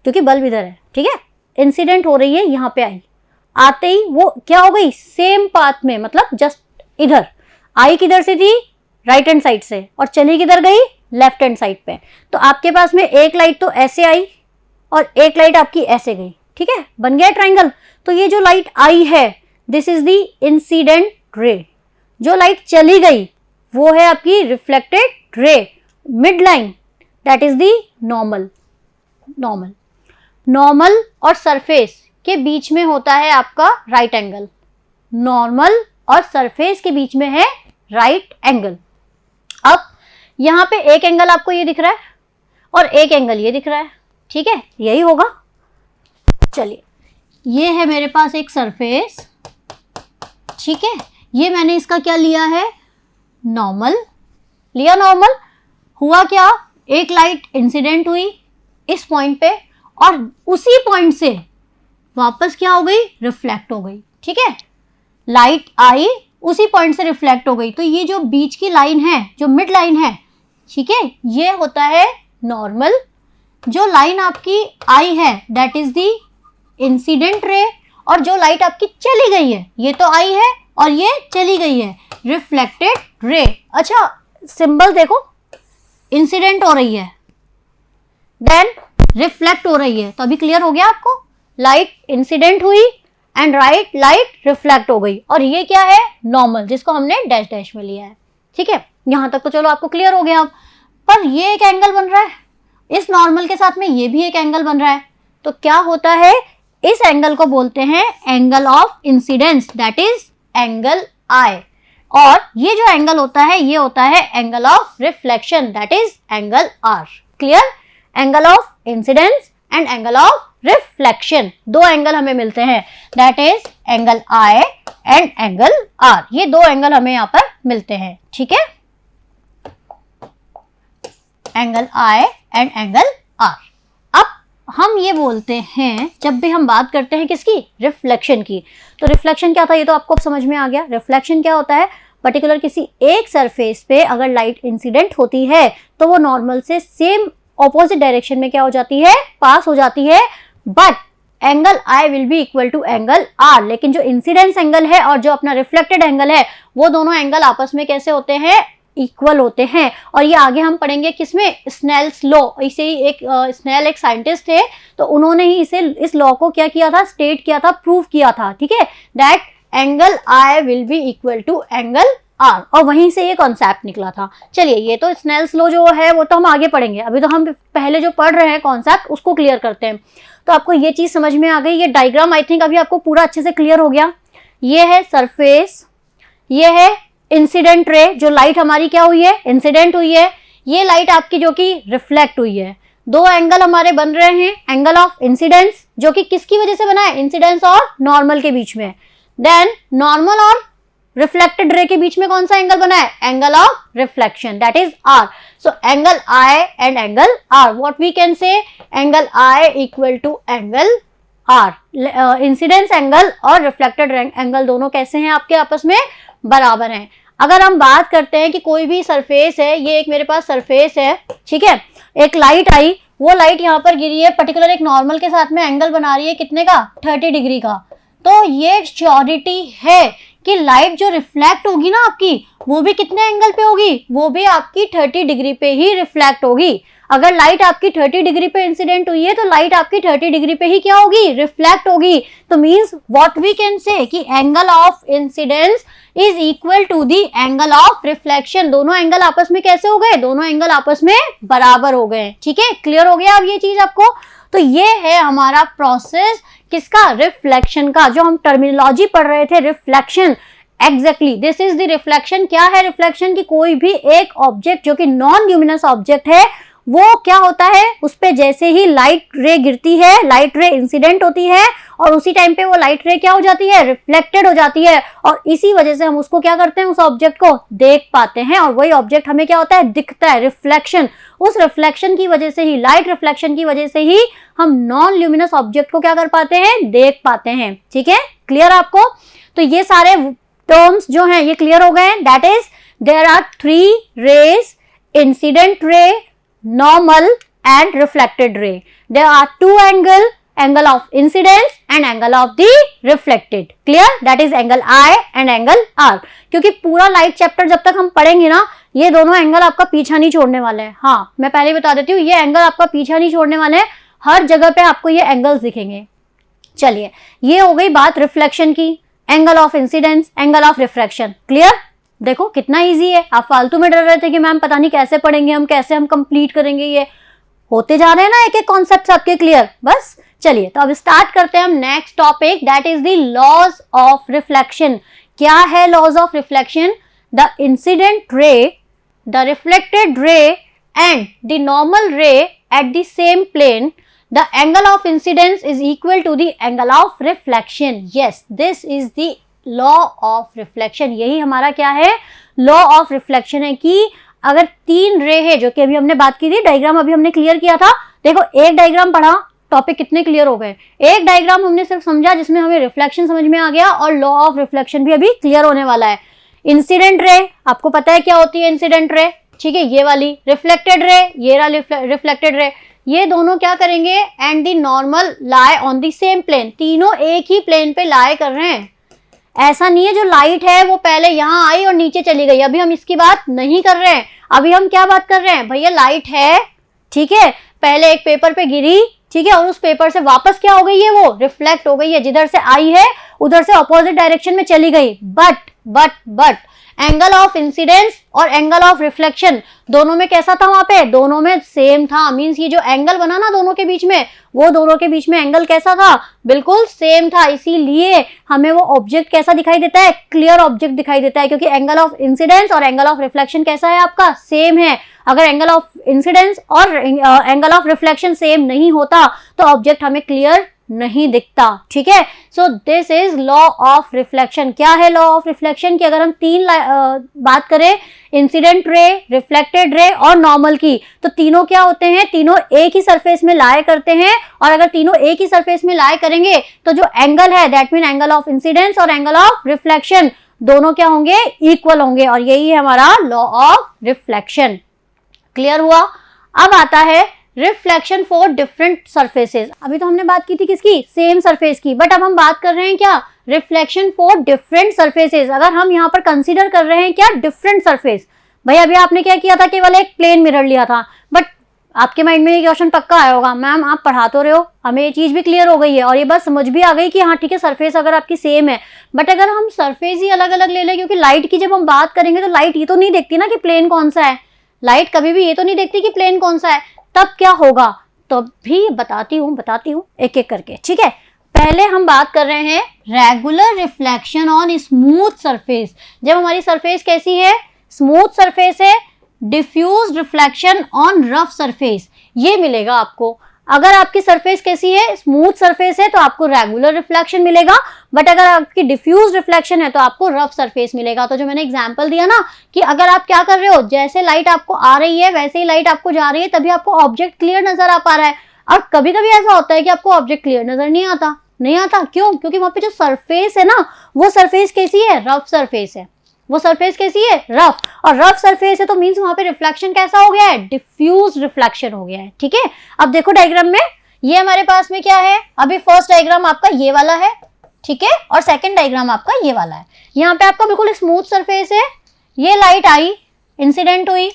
क्योंकि बल्ब इधर है, ठीक है, इंसिडेंट हो रही है, यहाँ पे आई, आते ही वो क्या हो गई, सेम पाथ में, मतलब जस्ट इधर आई, किधर से थी, राइट हैंड साइड से, और चली किधर गई, लेफ्ट हैंड साइड पे। तो आपके पास में एक लाइट तो ऐसे आई और एक लाइट आपकी ऐसे गई, ठीक है, बन गया ट्राइंगल। तो ये जो लाइट आई है, दिस इज द इंसिडेंट रे। जो लाइट चली गई वो है आपकी reflected ray. Mid line that is the normal. Normal और सरफेस के बीच में होता है आपका राइट एंगल। नॉर्मल और सरफेस के बीच में है राइट एंगल। अब यहाँ पे एक एंगल आपको ये दिख रहा है और एक एंगल ये दिख रहा है, ठीक है, यही होगा। चलिए, ये है मेरे पास एक सरफेस, ठीक है, ये मैंने इसका क्या लिया है, नॉर्मल लिया। नॉर्मल हुआ क्या, एक लाइट इंसिडेंट हुई इस पॉइंट पे और उसी पॉइंट से वापस क्या हो गई, रिफ्लेक्ट हो गई, ठीक है, लाइट आई उसी पॉइंट से रिफ्लेक्ट हो गई। तो ये जो बीच की लाइन है, जो मिड लाइन है, ठीक है, ये होता है नॉर्मल। जो लाइन आपकी आई है दैट इज द इंसिडेंट रे, और जो लाइट आपकी चली गई है, ये तो आई है और ये चली गई है, रिफ्लेक्टेड रे। अच्छा, सिंबल देखो, इंसिडेंट हो रही है देन रिफ्लेक्ट हो रही है, तो अभी क्लियर हो गया आपको, लाइट इंसिडेंट हुई एंड राइट लाइट रिफ्लेक्ट हो गई, और ये क्या है, नॉर्मल, जिसको हमने डैश डैश में लिया है, ठीक है। यहां तक तो चलो आपको क्लियर हो गया। अब पर ये एक एंगल बन रहा है, इस नॉर्मल के साथ में ये भी एक एंगल बन रहा है, तो क्या होता है, इस एंगल को बोलते हैं angle of incidence, that is angle i. और ये जो एंगल होता है ये होता है angle of reflection, that is angle r. Clear, angle of incidence and angle of reflection, दो एंगल हमें मिलते हैं, that is angle I and angle r. ये दो एंगल हमें यहाँ पर मिलते हैं, ठीक है, angle I and angle r. अब हम ये बोलते हैं, जब भी हम बात करते हैं किसकी, रिफ्लेक्शन की, तो रिफ्लेक्शन क्या था, ये तो आपको अब समझ में आ गया। रिफ्लेक्शन क्या होता है, पर्टिकुलर किसी एक सरफेस पे अगर लाइट इंसिडेंट होती है तो वो नॉर्मल से सेम ऑपोजिट डायरेक्शन में क्या हो जाती है, पास हो जाती है, but angle i will be equal to angle r. लेकिन जो इंसिडेंस एंगल है और जो अपना रिफ्लेक्टेड एंगल है, वो दोनों एंगल आपस में कैसे होते हैं, इक्वल होते हैं। और ये आगे हम पढ़ेंगे किसमें, स्नेल्स लॉ। इसे ही एक स्नेल एक साइंटिस्ट थे, तो उन्होंने ही इस लॉ को क्या किया था, स्टेट किया था, प्रूव किया था, ठीक है, that angle i will be equal to angle r, और वहीं से ये कॉन्सेप्ट निकला था। चलिए, ये तो स्नेल्स लॉ जो है वो तो हम आगे पढ़ेंगे, अभी तो हम पहले जो पढ़ रहे हैं कॉन्सेप्ट उसको क्लियर करते हैं। तो आपको ये चीज समझ में आ गई, ये डायग्राम आई थिंक अभी आपको पूरा अच्छे से क्लियर हो गया। ये है सरफेस, ये है इंसिडेंट रे, जो लाइट हमारी क्या हुई है, इंसिडेंट हुई है, ये लाइट आपकी जो कि रिफ्लेक्ट हुई है। दो एंगल हमारे बन रहे हैं, एंगल ऑफ इंसिडेंस जो कि किसकी वजह से बना है, इंसिडेंस और नॉर्मल के बीच में, देन नॉर्मल और रिफ्लेक्टेड रे के बीच में कौन सा एंगल बना है, angle of reflection, that is R. So angle I and angle R, what we can say, angle I equal to angle R. Incidence angle और रिफ्लेक्टेड एंगल दोनों कैसे हैं आपके, आपस में बराबर हैं। अगर हम बात करते हैं कि कोई भी सरफेस है, ये एक मेरे पास सरफेस है, ठीक है, एक लाइट आई, वो लाइट यहाँ पर गिरी है, पर्टिकुलर एक नॉर्मल के साथ में एंगल बना रही है कितने का, 30 डिग्री का, तो ये श्योरिटी है कि लाइट जो रिफ्लेक्ट होगी ना आपकी, वो भी कितने एंगल पे होगी, वो भी आपकी 30 डिग्री पे ही रिफ्लेक्ट होगी। अगर लाइट आपकी 30 डिग्री पे इंसिडेंट हुई है तो लाइट आपकी 30 डिग्री पे ही क्या होगी, रिफ्लेक्ट होगी। तो means what we can say कि angle of incidence is equal to the angle of reflection. दोनों एंगल आपस में कैसे हो गए, दोनों एंगल आपस में बराबर हो गए, ठीक है, क्लियर हो गया अब ये चीज आपको। तो ये है हमारा प्रोसेस किसका, रिफ्लेक्शन का, जो हम टर्मिनोलॉजी पढ़ रहे थे, reflection. Exactly this is the reflection. क्या है रिफ्लेक्शन, की कोई भी एक ऑब्जेक्ट जो कि नॉन ल्यूमिनस ऑब्जेक्ट है, वो क्या होता है, उस पे जैसे ही लाइट रे गिरती है, लाइट रे इंसिडेंट होती है और उसी टाइम पे वो लाइट रे क्या हो जाती है, रिफ्लेक्टेड हो जाती है, और इसी वजह से हम उसको क्या करते हैं, उस ऑब्जेक्ट को देख पाते हैं, और वही ऑब्जेक्ट हमें क्या होता है, दिखता है, रिफ्लेक्शन। उस रिफ्लेक्शन की वजह से ही, लाइट रिफ्लेक्शन की वजह से ही हम नॉन ल्यूमिनस ऑब्जेक्ट को क्या कर पाते हैं, देख पाते हैं, ठीक है, क्लियर आपको। तो ये सारे टर्म्स जो हैं ये क्लियर हो गए। That is there are 3 rays, incident ray, normal and reflected ray. There are 2 angle of incidence and angle of the reflected. Clear? That is angle I and angle R. क्योंकि पूरा light chapter जब तक हम पढ़ेंगे ना, ये दोनों angle आपका पीछा नहीं छोड़ने वाले हैं। हाँ, मैं पहले बता देती हूँ, ये एंगल आपका पीछा नहीं छोड़ने वाले हैं, हर जगह पे आपको ये एंगल्स दिखेंगे। चलिए, ये हो गई बात रिफ्लेक्शन की, angle of incidence, angle of refraction. Clear? देखो कितना ईजी है। आप फालतू में डर रहे थे कि मैम पता नहीं कैसे पढ़ेंगे हम, कैसे हम कंप्लीट करेंगे, ये होते जा रहे हैं ना एक एक कॉन्सेप्ट आपके क्लियर। बस चलिए, तो अब स्टार्ट करते हैं हम next topic, that is the laws of reflection. क्या है laws of reflection? The incident ray, the reflected ray and the normal ray at the same plane, the angle of incidence is equal to the angle of reflection. Yes, this is the law of reflection. यही हमारा क्या है? Law of reflection है कि अगर 3 रे है, जो कि अभी हमने बात की थी, डायग्राम अभी हमने क्लियर किया था। देखो, एक डायग्राम पढ़ा, टॉपिक कितने क्लियर हो गए। एक डायग्राम हमने सिर्फ समझा जिसमें हमें रिफ्लेक्शन समझ में आ गया, और लॉ ऑफ रिफ्लेक्शन भी अभी क्लियर होने वाला है। इंसिडेंट रे, आपको पता है क्या होती है इंसिडेंट रे, ठीक है, ये वाली। रिफ्लेक्टेड रे, ये रहा रिफ्लेक्टेड रे। ये दोनों क्या करेंगे? And the normal lie on the same plane, तीनों एक ही प्लेन पे लाई कर रहे हैं। ऐसा नहीं है जो लाइट है वो पहले यहाँ आई और नीचे चली गई, अभी हम इसकी बात नहीं कर रहे हैं। अभी हम क्या बात कर रहे हैं? भैया लाइट है, ठीक है, पहले एक पेपर पे गिरी, ठीक है, और उस पेपर से वापस क्या हो गई है? वो रिफ्लेक्ट हो गई है, जिधर से आई है उधर से ऑपोजिट डायरेक्शन में चली गई। बट एंगल ऑफ इंसिडेंस और एंगल ऑफ रिफ्लेक्शन दोनों में कैसा था? वहां पे दोनों में सेम था। मींस ये जो एंगल बना ना दोनों के बीच में, वो दोनों के बीच में एंगल कैसा था? बिल्कुल सेम था। इसीलिए हमें वो ऑब्जेक्ट कैसा दिखाई देता है? क्लियर ऑब्जेक्ट दिखाई देता है, क्योंकि एंगल ऑफ इंसिडेंस और एंगल ऑफ रिफ्लेक्शन कैसा है आपका? सेम है। अगर एंगल ऑफ इंसिडेंस और एंगल ऑफ रिफ्लेक्शन सेम नहीं होता तो ऑब्जेक्ट हमें क्लियर नहीं दिखता, ठीक है। So this is law of reflection. क्या है लॉ ऑफ रिफ्लेक्शन? कि अगर हम 3 बात करें, इंसिडेंट रे, रिफ्लेक्टेड रे और नॉर्मल की, तो तीनों क्या होते हैं? तीनों एक ही सरफेस में लाई करते हैं, और अगर तीनों एक ही सरफेस में लाई करेंगे तो जो एंगल है, that mean angle of incidence और एंगल ऑफ रिफ्लेक्शन, दोनों क्या होंगे? इक्वल होंगे, और यही है हमारा लॉ ऑफ रिफ्लेक्शन। क्लियर हुआ? अब आता है रिफ्लेक्शन फॉर डिफरेंट सरफेसेस। अभी तो हमने बात की थी किसकी? सेम सरफेस की। बट अब हम बात कर रहे हैं क्या? Reflection for different surfaces. अगर हम यहाँ पर कंसीडर कर रहे हैं क्या? Different surface. भाई अभी आपने क्या किया था? केवल एक प्लेन मिरर लिया था, बट आपके माइंड में ये क्वेश्चन पक्का आया होगा, मैम आप पढ़ा तो रहे हो, हमें ये चीज भी क्लियर हो गई है और ये बात समझ भी आ गई कि हाँ ठीक है, सरफेस अगर आपकी सेम है, बट अगर हम सरफेस ही अलग अलग ले लें, क्योंकि लाइट की जब हम बात करेंगे तो लाइट ये तो नहीं देखती ना कि प्लेन कौन सा है। लाइट कभी भी ये तो नहीं देखती कि प्लेन कौन सा है। तब क्या होगा? तो भी बताती हूँ एक एक करके, ठीक है। पहले हम बात कर रहे हैं regular reflection on smooth surface. जब हमारी सरफेस कैसी है? स्मूथ सरफेस है। Diffuse reflection on rough surface, ये मिलेगा आपको। अगर आपकी सरफेस कैसी है? स्मूथ सरफेस है तो आपको रेगुलर रिफ्लेक्शन मिलेगा, बट अगर आपकी डिफ्यूज रिफ्लेक्शन है तो आपको रफ सरफेस मिलेगा। तो जो मैंने एग्जांपल दिया ना कि अगर आप क्या कर रहे हो, जैसे लाइट आपको आ रही है वैसे ही लाइट आपको जा रही है, तभी आपको ऑब्जेक्ट क्लियर नजर आ पा रहा है। और कभी कभी ऐसा होता है कि आपको ऑब्जेक्ट क्लियर नजर नहीं आता। क्यों? क्योंकि वहां पे जो सरफेस है ना, वो सरफेस कैसी है? रफ सरफेस है। वो सरफेस कैसी है? रफ। और रफ सरफेस है तो मींस वहां पे रिफ्लेक्शन कैसा हो गया है? डिफ्यूज रिफ्लेक्शन हो गया है, ठीक है। अब देखो डायग्राम में, ये हमारे पास में क्या है? अभी फर्स्ट डायग्राम आपका ये वाला है, ठीक है, और सेकंड डायग्राम आपका ये वाला है। यहाँ पे आपका बिल्कुल स्मूथ सरफेस है, ये लाइट आई, इंसिडेंट हुई,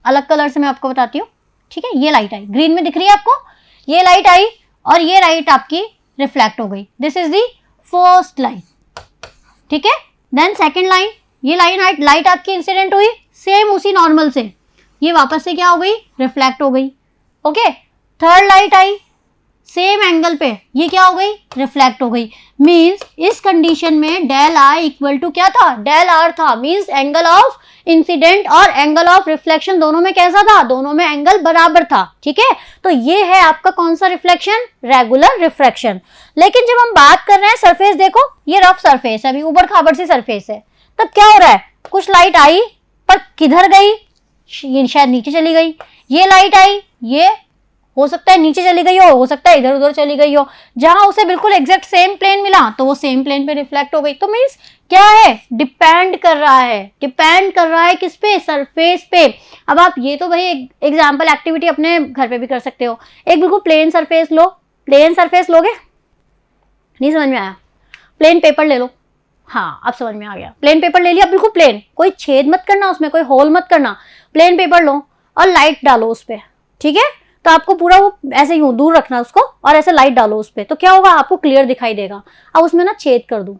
अलग कलर से मैं आपको बताती हूँ, ठीक है। ये लाइट आई, ग्रीन में दिख रही है आपको, ये लाइट आई और ये लाइट आपकी रिफ्लेक्ट हो गई। This is the first line, ठीक है। देन सेकेंड लाइन, ये लाइट आपकी इंसिडेंट हुई, सेम उसी नॉर्मल से ये वापस से क्या हो गई? रिफ्लेक्ट हो गई, ओके। थर्ड लाइट आई, सेम एंगल पे, ये क्या हो गई? रिफ्लेक्ट हो गई। मींस इस कंडीशन में डेल आई इक्वल टू क्या था? डेल आर था। मींस एंगल ऑफ इंसिडेंट और एंगल ऑफ रिफ्लेक्शन दोनों में कैसा था? दोनों में एंगल बराबर था, ठीक है। तो ये है आपका कौन सा रिफ्लेक्शन? Regular refraction. लेकिन जब हम बात कर रहे हैं सरफेस, देखो ये रफ सरफेस है, अभी ऊबड़ खाबड़ सी सरफेस है, तब क्या हो रहा है? कुछ लाइट आई पर किधर गई? ये शायद नीचे चली गई। ये लाइट आई, ये हो सकता है नीचे चली गई हो सकता है इधर उधर चली गई हो। जहां उसे बिल्कुल एग्जैक्ट सेम प्लेन मिला तो वो सेम प्लेन पे रिफ्लेक्ट हो गई। तो मीन्स क्या है, डिपेंड कर रहा है, डिपेंड कर रहा है किस पे, सरफेस पे। अब आप ये तो भाई एग्जाम्पल एक्टिविटी अपने घर पे भी कर सकते हो। एक बिल्कुल प्लेन सरफेस लो, प्लेन सरफेस लोगे, नहीं समझ में आया, प्लेन पेपर ले लो, हाँ अब समझ में आ गया। प्लेन पेपर ले लिया, बिल्कुल प्लेन, कोई छेद मत करना उसमें, कोई होल मत करना, प्लेन पेपर लो और लाइट डालो उस पर, ठीक है। तो आपको पूरा वो ऐसे यूं दूर रखना उसको और ऐसे लाइट डालो उस पर, तो क्या होगा, आपको क्लियर दिखाई देगा। अब उसमें ना छेद कर दो,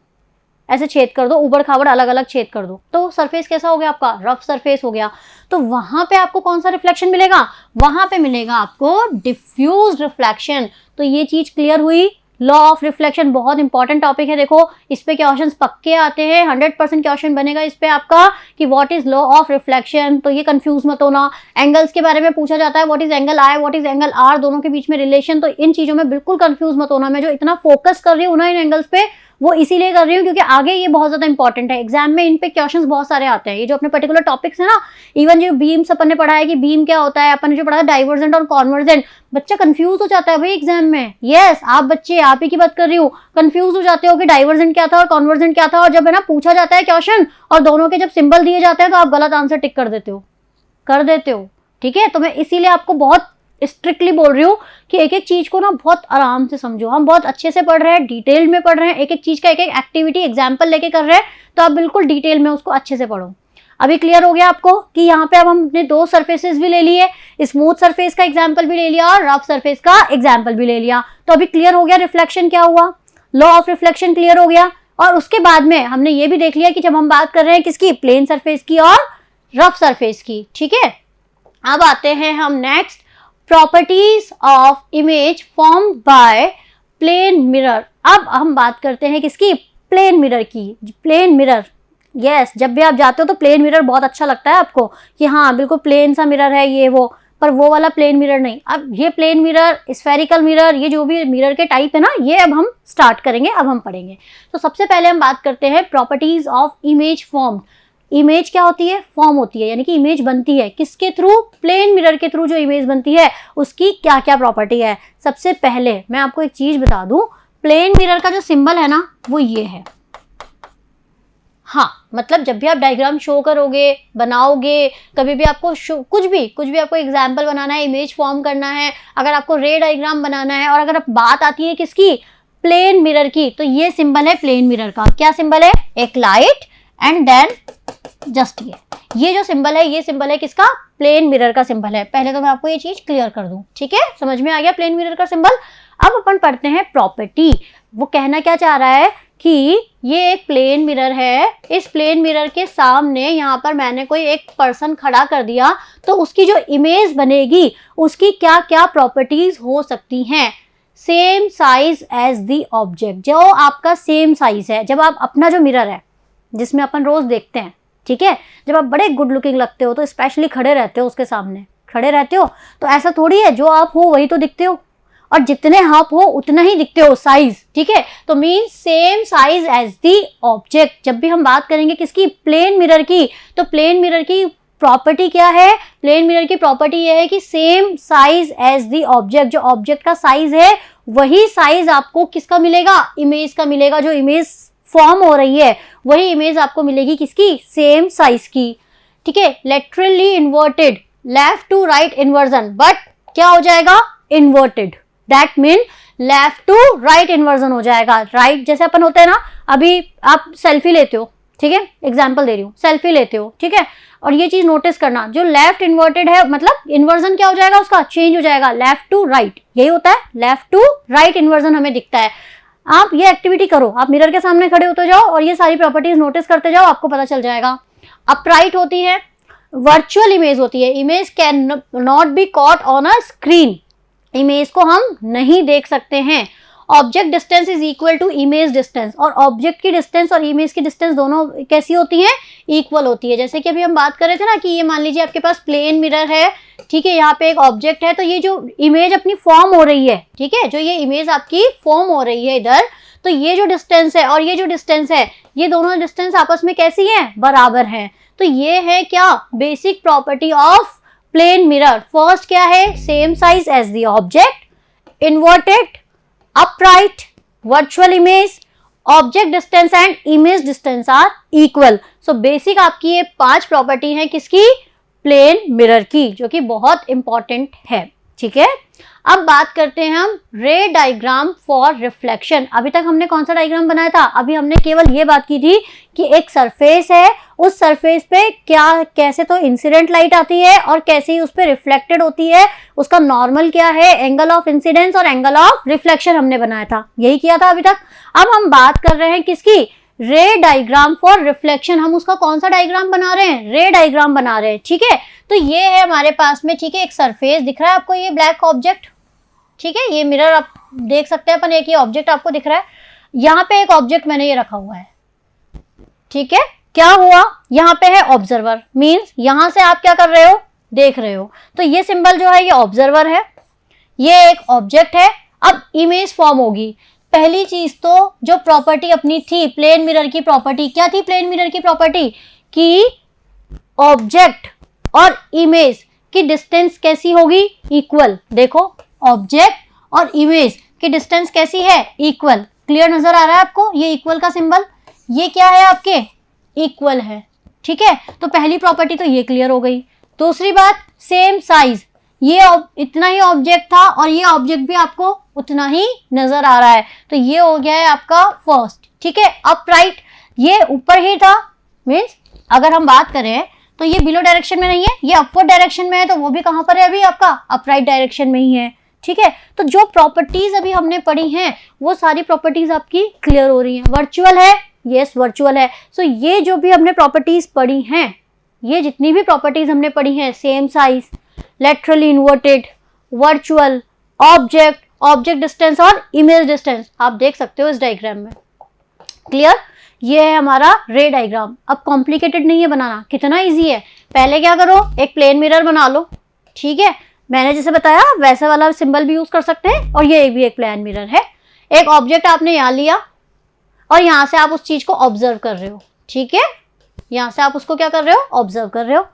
ऐसे छेद कर दो, ऊबड़ खाबड़ अलग अलग छेद कर दो, तो सरफेस कैसा हो गया आपका, रफ सरफेस हो गया। तो वहां पे आपको कौन सा रिफ्लेक्शन मिलेगा, वहां पे मिलेगा आपको डिफ्यूज रिफ्लेक्शन। तो ये चीज क्लियर हुई। लॉ ऑफ रिफ्लेक्शन बहुत इंपॉर्टेंट टॉपिक है, देखो इस पे क्वेश्चंस पक्के आते हैं, 100% क्वेश्चन बनेगा इस पे आपका कि what is law of reflection. तो ये कंफ्यूज मत होना। एंगल्स के बारे में पूछा जाता है, what is angle I, what is angle R, दोनों के बीच में रिलेशन। तो इन चीजों में बिल्कुल कंफ्यूज मत होना। मैं जो इतना फोकस कर रही हूँ ना इन एंगल्स पे, वो इसीलिए कर रही हूँ क्योंकि आगे ये बहुत ज्यादा इंपॉर्टेंट है। एग्जाम में इन पे क्वेश्चंस बहुत सारे आते हैं। ये जो अपने पर्टिकुलर टॉपिक्स है ना, इवन जो बीम्स अपन ने पढ़ा है कि बीम क्या होता है, अपन ने जो पढ़ा है डाइवर्जेंट और कॉन्वर्जेंट, बच्चा कंफ्यूज हो जाता है भाई एग्जाम में। यस आप बच्चे, आप ही की बात कर रही हूँ, कंफ्यूज हो जाते हो कि डाइवर्जेंट क्या था और कॉन्वर्जेंट क्या था। और जब है ना पूछा जाता है क्वेश्चन और दोनों के जब सिंबल दिए जाते हैं तो आप गलत आंसर टिक कर देते हो, ठीक है। तो मैं इसीलिए आपको बहुत स्ट्रिक्टली बोल रही हूँ कि एक एक चीज को ना बहुत आराम से समझो। हम बहुत अच्छे से पढ़ रहे हैं, डिटेल में पढ़ रहे हैं, एक एक चीज का एक एक एक्टिविटी एग्जाम्पल लेके कर रहे हैं, तो आप बिल्कुल डिटेल में उसको अच्छे से पढ़ो। अभी क्लियर हो गया आपको कि यहाँ पे अब हमने दो सरफेसेस भी ले लिए, स्मूथ सरफेस का एग्जाम्पल भी ले लिया और रफ सरफेस का एग्जाम्पल भी ले लिया। तो अभी क्लियर हो गया रिफ्लेक्शन क्या हुआ, लॉ ऑफ रिफ्लेक्शन क्लियर हो गया। और उसके बाद में हमने ये भी देख लिया कि जब हम बात कर रहे हैं किसकी, प्लेन सरफेस की और रफ सरफेस की, ठीक है। अब आते हैं हम next, properties of image formed by plane mirror. अब हम बात करते हैं किसकी, प्लेन मिरर की। प्लेन मिरर, यस जब भी आप जाते हो तो प्लेन मिरर बहुत अच्छा लगता है आपको कि हाँ बिल्कुल प्लेन सा मिरर है ये वो, पर वो वाला प्लेन मिरर नहीं। अब ये प्लेन मिरर, स्फेरिकल मिरर, ये जो भी मिरर के टाइप है ना, ये अब हम स्टार्ट करेंगे, अब हम पढ़ेंगे। तो सबसे पहले हम बात करते हैं properties of image formed. Image क्या होती है, फॉर्म होती है, यानी कि इमेज बनती है किसके थ्रू, प्लेन मिरर के थ्रू जो इमेज बनती है उसकी क्या क्या प्रॉपर्टी है। सबसे पहले मैं आपको एक चीज बता दूं, प्लेन मिरर का जो सिंबल है ना वो ये है। हाँ मतलब जब भी आप डायग्राम शो करोगे, बनाओगे, कभी भी आपको कुछ भी आपको एग्जाम्पल बनाना है, इमेज फॉर्म करना है, अगर आपको रे डायग्राम बनाना है और अगर आप बात आती है किसकी, प्लेन मिरर की, तो ये सिंबल है प्लेन मिरर का। क्या सिंबल है, एक लाइट एंड देन जस्ट ये जो सिंबल है, ये सिंबल है किसका, प्लेन मिरर का सिंबल है। पहले तो मैं आपको ये चीज क्लियर कर दूं, ठीक है, समझ में आ गया प्लेन मिरर का सिंबल। अब अपन पढ़ते हैं प्रॉपर्टी। वो कहना क्या चाह रहा है कि ये एक प्लेन मिरर है, इस प्लेन मिरर के सामने यहाँ पर मैंने कोई एक पर्सन खड़ा कर दिया, तो उसकी जो इमेज बनेगी उसकी क्या क्या प्रॉपर्टीज हो सकती हैं। Same size as the object, जो आपका सेम साइज है, जब आप अपना जो मिरर है जिसमें अपन रोज देखते हैं, ठीक है, जब आप बड़े गुड लुकिंग लगते हो तो स्पेशली खड़े रहते हो, उसके सामने खड़े रहते हो, तो ऐसा थोड़ी है जो आप हो वही तो दिखते हो, और जितने आप हो उतना ही दिखते हो साइज, ठीक है। तो mean same size as the object. जब भी हम बात करेंगे किसकी, प्लेन मिरर की, तो प्लेन मिरर की प्रॉपर्टी क्या है, प्लेन मिरर की प्रॉपर्टी ये है कि same size as the object. जो ऑब्जेक्ट का साइज है वही साइज आपको किसका मिलेगा, इमेज का मिलेगा। जो इमेज फॉर्म हो रही है वही इमेज आपको मिलेगी किसकी, सेम साइज की, ठीक है। Laterally inverted, left to right inversion, but क्या हो जाएगा, inverted, that mean left to right inversion हो जाएगा। राइट जैसे अपन होते हैं ना, अभी आप सेल्फी लेते हो, ठीक है, एग्जाम्पल दे रही हूँ, सेल्फी लेते हो, ठीक है, और ये चीज नोटिस करना, जो लेफ्ट इन्वर्टेड है मतलब इन्वर्जन क्या हो जाएगा, उसका चेंज हो जाएगा, लेफ्ट टू राइट, यही होता है, लेफ्ट टू राइट इन्वर्जन हमें दिखता है। आप ये एक्टिविटी करो, आप मिरर के सामने खड़े होते जाओ और ये सारी प्रॉपर्टीज नोटिस करते जाओ, आपको पता चल जाएगा। अपराइट होती है, वर्चुअल इमेज होती है, image can not be caught on a screen, image को हम नहीं देख सकते हैं। Object distance is equal to image distance, और ऑब्जेक्ट की डिस्टेंस और इमेज की डिस्टेंस दोनों कैसी होती है, इक्वल होती है। जैसे कि अभी हम बात कर रहे थे ना कि ये मान लीजिए आपके पास प्लेन मिरर है, ठीक है, यहाँ पे एक ऑब्जेक्ट है, तो ये जो इमेज अपनी फॉर्म हो रही है, ठीक है, जो ये इमेज आपकी फॉर्म हो रही है इधर, तो ये जो डिस्टेंस है और ये जो डिस्टेंस है, ये दोनों डिस्टेंस आपस में कैसी है, बराबर है। तो ये है क्या, basic property of plane mirror first क्या है, same size as the object, inverted, upright, virtual image, object distance and image distance are equal. So basic आपकी ये 5 प्रॉपर्टी है किसकी, प्लेन मिरर की, जो कि बहुत इंपॉर्टेंट है। ठीक है, अब बात करते हैं हम रे डायग्राम फॉर रिफ्लेक्शन। अभी तक हमने कौन सा डायग्राम बनाया था, अभी हमने केवल ये बात की थी कि एक सरफेस है, उस सरफेस पे क्या कैसे तो इंसिडेंट लाइट आती है और कैसे ही उस पे रिफ्लेक्टेड होती है, उसका नॉर्मल क्या है, एंगल ऑफ इंसिडेंस और एंगल ऑफ रिफ्लेक्शन हमने बनाया था, यही किया था अभी तक। अब हम बात कर रहे हैं किसकी, रे डायग्राम फॉर रिफ्लेक्शन। हम उसका कौन सा डायग्राम बना रहे हैं, रे डायग्राम बना रहे हैं। ठीक है, तो ये है हमारे पास में, ठीक है, एक सरफेस दिख रहा है आपको, ये ब्लैक ऑब्जेक्ट, ठीक है, ये मिरर आप देख सकते हैं अपन, एक ये ऑब्जेक्ट आपको दिख रहा है, यहाँ पे एक ऑब्जेक्ट मैंने ये रखा हुआ है। ठीक है, क्या हुआ, यहाँ पे है ऑब्जर्वर, मींस यहां से आप क्या कर रहे हो, देख रहे हो, तो ये सिंबल जो है ये ऑब्जर्वर है, ये एक ऑब्जेक्ट है। अब इमेज फॉर्म होगी। पहली चीज तो जो प्रॉपर्टी अपनी थी प्लेन मिरर की प्रॉपर्टी, क्या थी प्लेन मिरर की प्रॉपर्टी, कि ऑब्जेक्ट और इमेज की डिस्टेंस कैसी होगी, इक्वल। देखो ऑब्जेक्ट और इमेज की डिस्टेंस कैसी है, इक्वल। क्लियर नजर आ रहा है आपको, ये इक्वल का सिंबल, ये क्या है आपके, इक्वल है। ठीक है, तो पहली प्रॉपर्टी तो ये क्लियर हो गई। दूसरी बात, सेम साइज, ये इतना ही ऑब्जेक्ट था और ये ऑब्जेक्ट भी आपको उतना ही नजर आ रहा है, तो ये हो गया है आपका फर्स्ट। ठीक है, अपराइट, ये ऊपर ही था, मीन्स अगर हम बात करें तो ये बिलो डायरेक्शन में नहीं है, ये अपवर्ड डायरेक्शन में है, तो वो भी कहां पर है अभी आपका, अपराइट डायरेक्शन में ही है। ठीक है, तो जो प्रॉपर्टीज अभी हमने पढ़ी हैं वो सारी प्रॉपर्टीज आपकी क्लियर हो रही हैं। वर्चुअल है, यस वर्चुअल है। सो ये जो भी हमने प्रॉपर्टीज पढ़ी हैं, ये जितनी भी प्रॉपर्टीज हमने पढ़ी हैं, same size, laterally inverted, virtual, object, object distance और इमेज डिस्टेंस, आप देख सकते हो इस डायग्राम में। क्लियर, ये है हमारा रे डायग्राम। अब कॉम्प्लिकेटेड नहीं है बनाना, कितना इजी है। पहले क्या करो, एक प्लेन मिरर बना लो। ठीक है, मैंने जैसे बताया वैसा वाला सिंबल भी यूज कर सकते हैं, और ये भी एक प्लेन मिरर है। एक ऑब्जेक्ट आपने यहाँ लिया और यहाँ से आप उस चीज को ऑब्जर्व कर रहे हो। ठीक है, यहाँ से आप उसको क्या कर रहे हो, ऑब्जर्व कर रहे हो।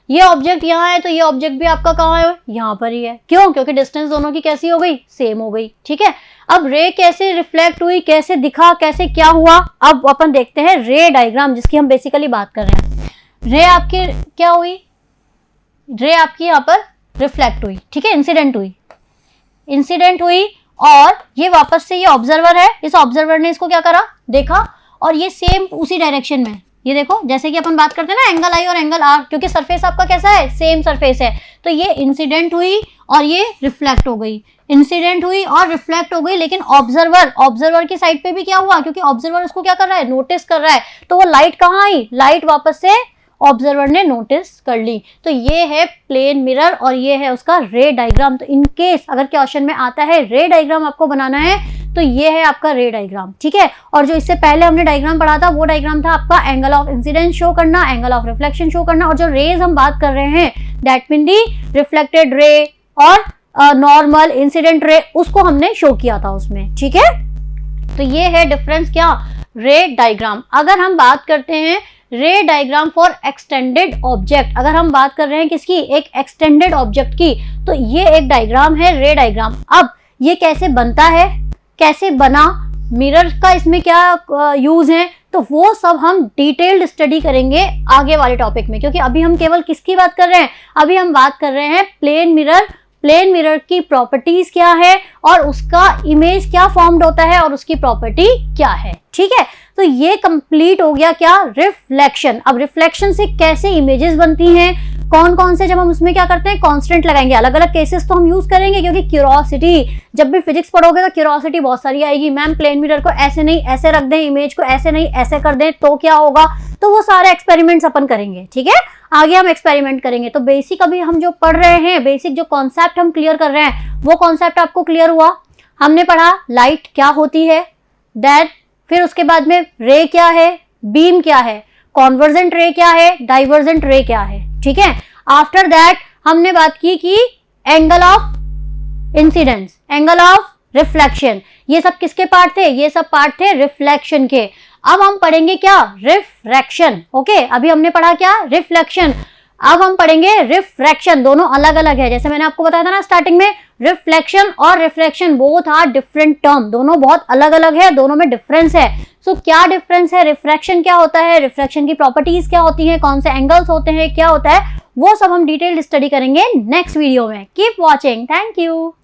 ये ऑब्जेक्ट यहाँ है तो ये ऑब्जेक्ट भी आपका कहाँ है, यहाँ पर ही है। क्यों, क्योंकि डिस्टेंस दोनों की कैसी हो गई, सेम हो गई। ठीक है, अब रे कैसे रिफ्लेक्ट हुई, कैसे दिखा, कैसे क्या हुआ, अब अपन देखते हैं रे डायग्राम, जिसकी हम बेसिकली बात कर रहे हैं। रे आपकी क्या हुई, रे आपकी यहाँ पर रिफ्लेक्ट हुई। ठीक है, इंसिडेंट हुई, इंसिडेंट हुई, और ये वापस से ये ऑब्जर्वर है, इस ऑब्जर्वर ने इसको क्या करा, देखा, और ये सेम उसी डायरेक्शन में, ये देखो जैसे कि अपन बात करते हैं ना एंगल आई और एंगल आर, क्योंकि सरफेस आपका कैसा है, सेम सरफेस है, तो ये इंसिडेंट हुई और ये रिफ्लेक्ट हो गई, इंसिडेंट हुई और रिफ्लेक्ट हो गई। लेकिन ऑब्जर्वर की साइड पे भी क्या हुआ, क्योंकि ऑब्जर्वर उसको क्या कर रहा है, नोटिस कर रहा है, तो वो लाइट कहाँ आई, लाइट वापस से ऑब्जर्वर ने नोटिस कर ली। तो ये है प्लेन मिरर और ये है उसका रे डायग्राम। तो इन केस अगर क्वेश्चन में आता है रे डायग्राम आपको बनाना है, तो ये है आपका रे डायग्राम। ठीक है, और जो इससे पहले हमने डायग्राम पढ़ा था वो डायग्राम था आपका एंगल ऑफ इंसिडेंस शो करना, एंगल ऑफ रिफ्लेक्शन शो करना, और जो रेज हम बात कर रहे हैं that mean the reflected ray और नॉर्मल इंसिडेंट रे, उसको हमने शो किया था उसमें। ठीक है, तो ये है डिफरेंस क्या, रे डायग्राम। अगर हम बात करते हैं रे डायग्राम फॉर एक्सटेंडेड ऑब्जेक्ट, अगर हम बात कर रहे हैं किसकी, एक एक्सटेंडेड ऑब्जेक्ट की, तो ये एक डायग्राम है रे डायग्राम। अब ये कैसे बनता है, कैसे बना, मिरर का इसमें क्या यूज है, तो वो सब हम डिटेल्ड स्टडी करेंगे आगे वाले टॉपिक में, क्योंकि अभी हम केवल किसकी बात कर रहे हैं, अभी हम बात कर रहे हैं प्लेन मिरर। प्लेन मिरर की प्रॉपर्टीज क्या है और उसका इमेज क्या फॉर्म्ड होता है और उसकी प्रॉपर्टी क्या है। ठीक है, तो ये कंप्लीट हो गया क्या, रिफ्लेक्शन। अब रिफ्लेक्शन से कैसे इमेजेस बनती हैं, कौन कौन से, जब हम उसमें क्या करते हैं कांस्टेंट लगाएंगे, अलग अलग केसेस तो हम यूज करेंगे, क्योंकि क्यूरोसिटी, जब भी फिजिक्स पढ़ोगे तो क्यूरोसिटी बहुत सारी आएगी। मैम प्लेन मिरर को ऐसे नहीं ऐसे रख दें, इमेज को ऐसे नहीं ऐसे कर दें तो क्या होगा, तो वो सारे एक्सपेरिमेंट्स अपन करेंगे। ठीक है, आगे हम एक्सपेरिमेंट करेंगे। तो बेसिक अभी हम जो पढ़ रहे हैं, बेसिक जो कॉन्सेप्ट हम क्लियर कर रहे हैं, वो कॉन्सेप्ट आपको क्लियर हुआ। हमने पढ़ा लाइट क्या होती है, दैट, फिर उसके बाद में रे क्या है, बीम क्या है, कॉन्वर्जेंट रे क्या है, डाइवर्जेंट रे क्या है। ठीक है, आफ्टर दैट हमने बात की कि angle of incidence, angle of reflection, ये सब किसके पार्ट थे, ये सब पार्ट थे रिफ्लेक्शन के। अब हम पढ़ेंगे क्या, रिफ्रैक्शन। ओके, अभी हमने पढ़ा क्या, रिफ्लेक्शन। अब हम पढ़ेंगे रिफ्रैक्शन, दोनों अलग अलग है। जैसे मैंने आपको बताया था ना स्टार्टिंग में, रिफ्लेक्शन और refraction both are different term, दोनों बहुत अलग अलग है, दोनों में डिफरेंस है। सो क्या डिफरेंस है, रिफ्रैक्शन क्या होता है, रिफ्रैक्शन की प्रॉपर्टीज क्या होती है, कौन से एंगल्स होते हैं, क्या होता है, वो सब हम डिटेल्ड स्टडी करेंगे नेक्स्ट वीडियो में। Keep watching, thank you.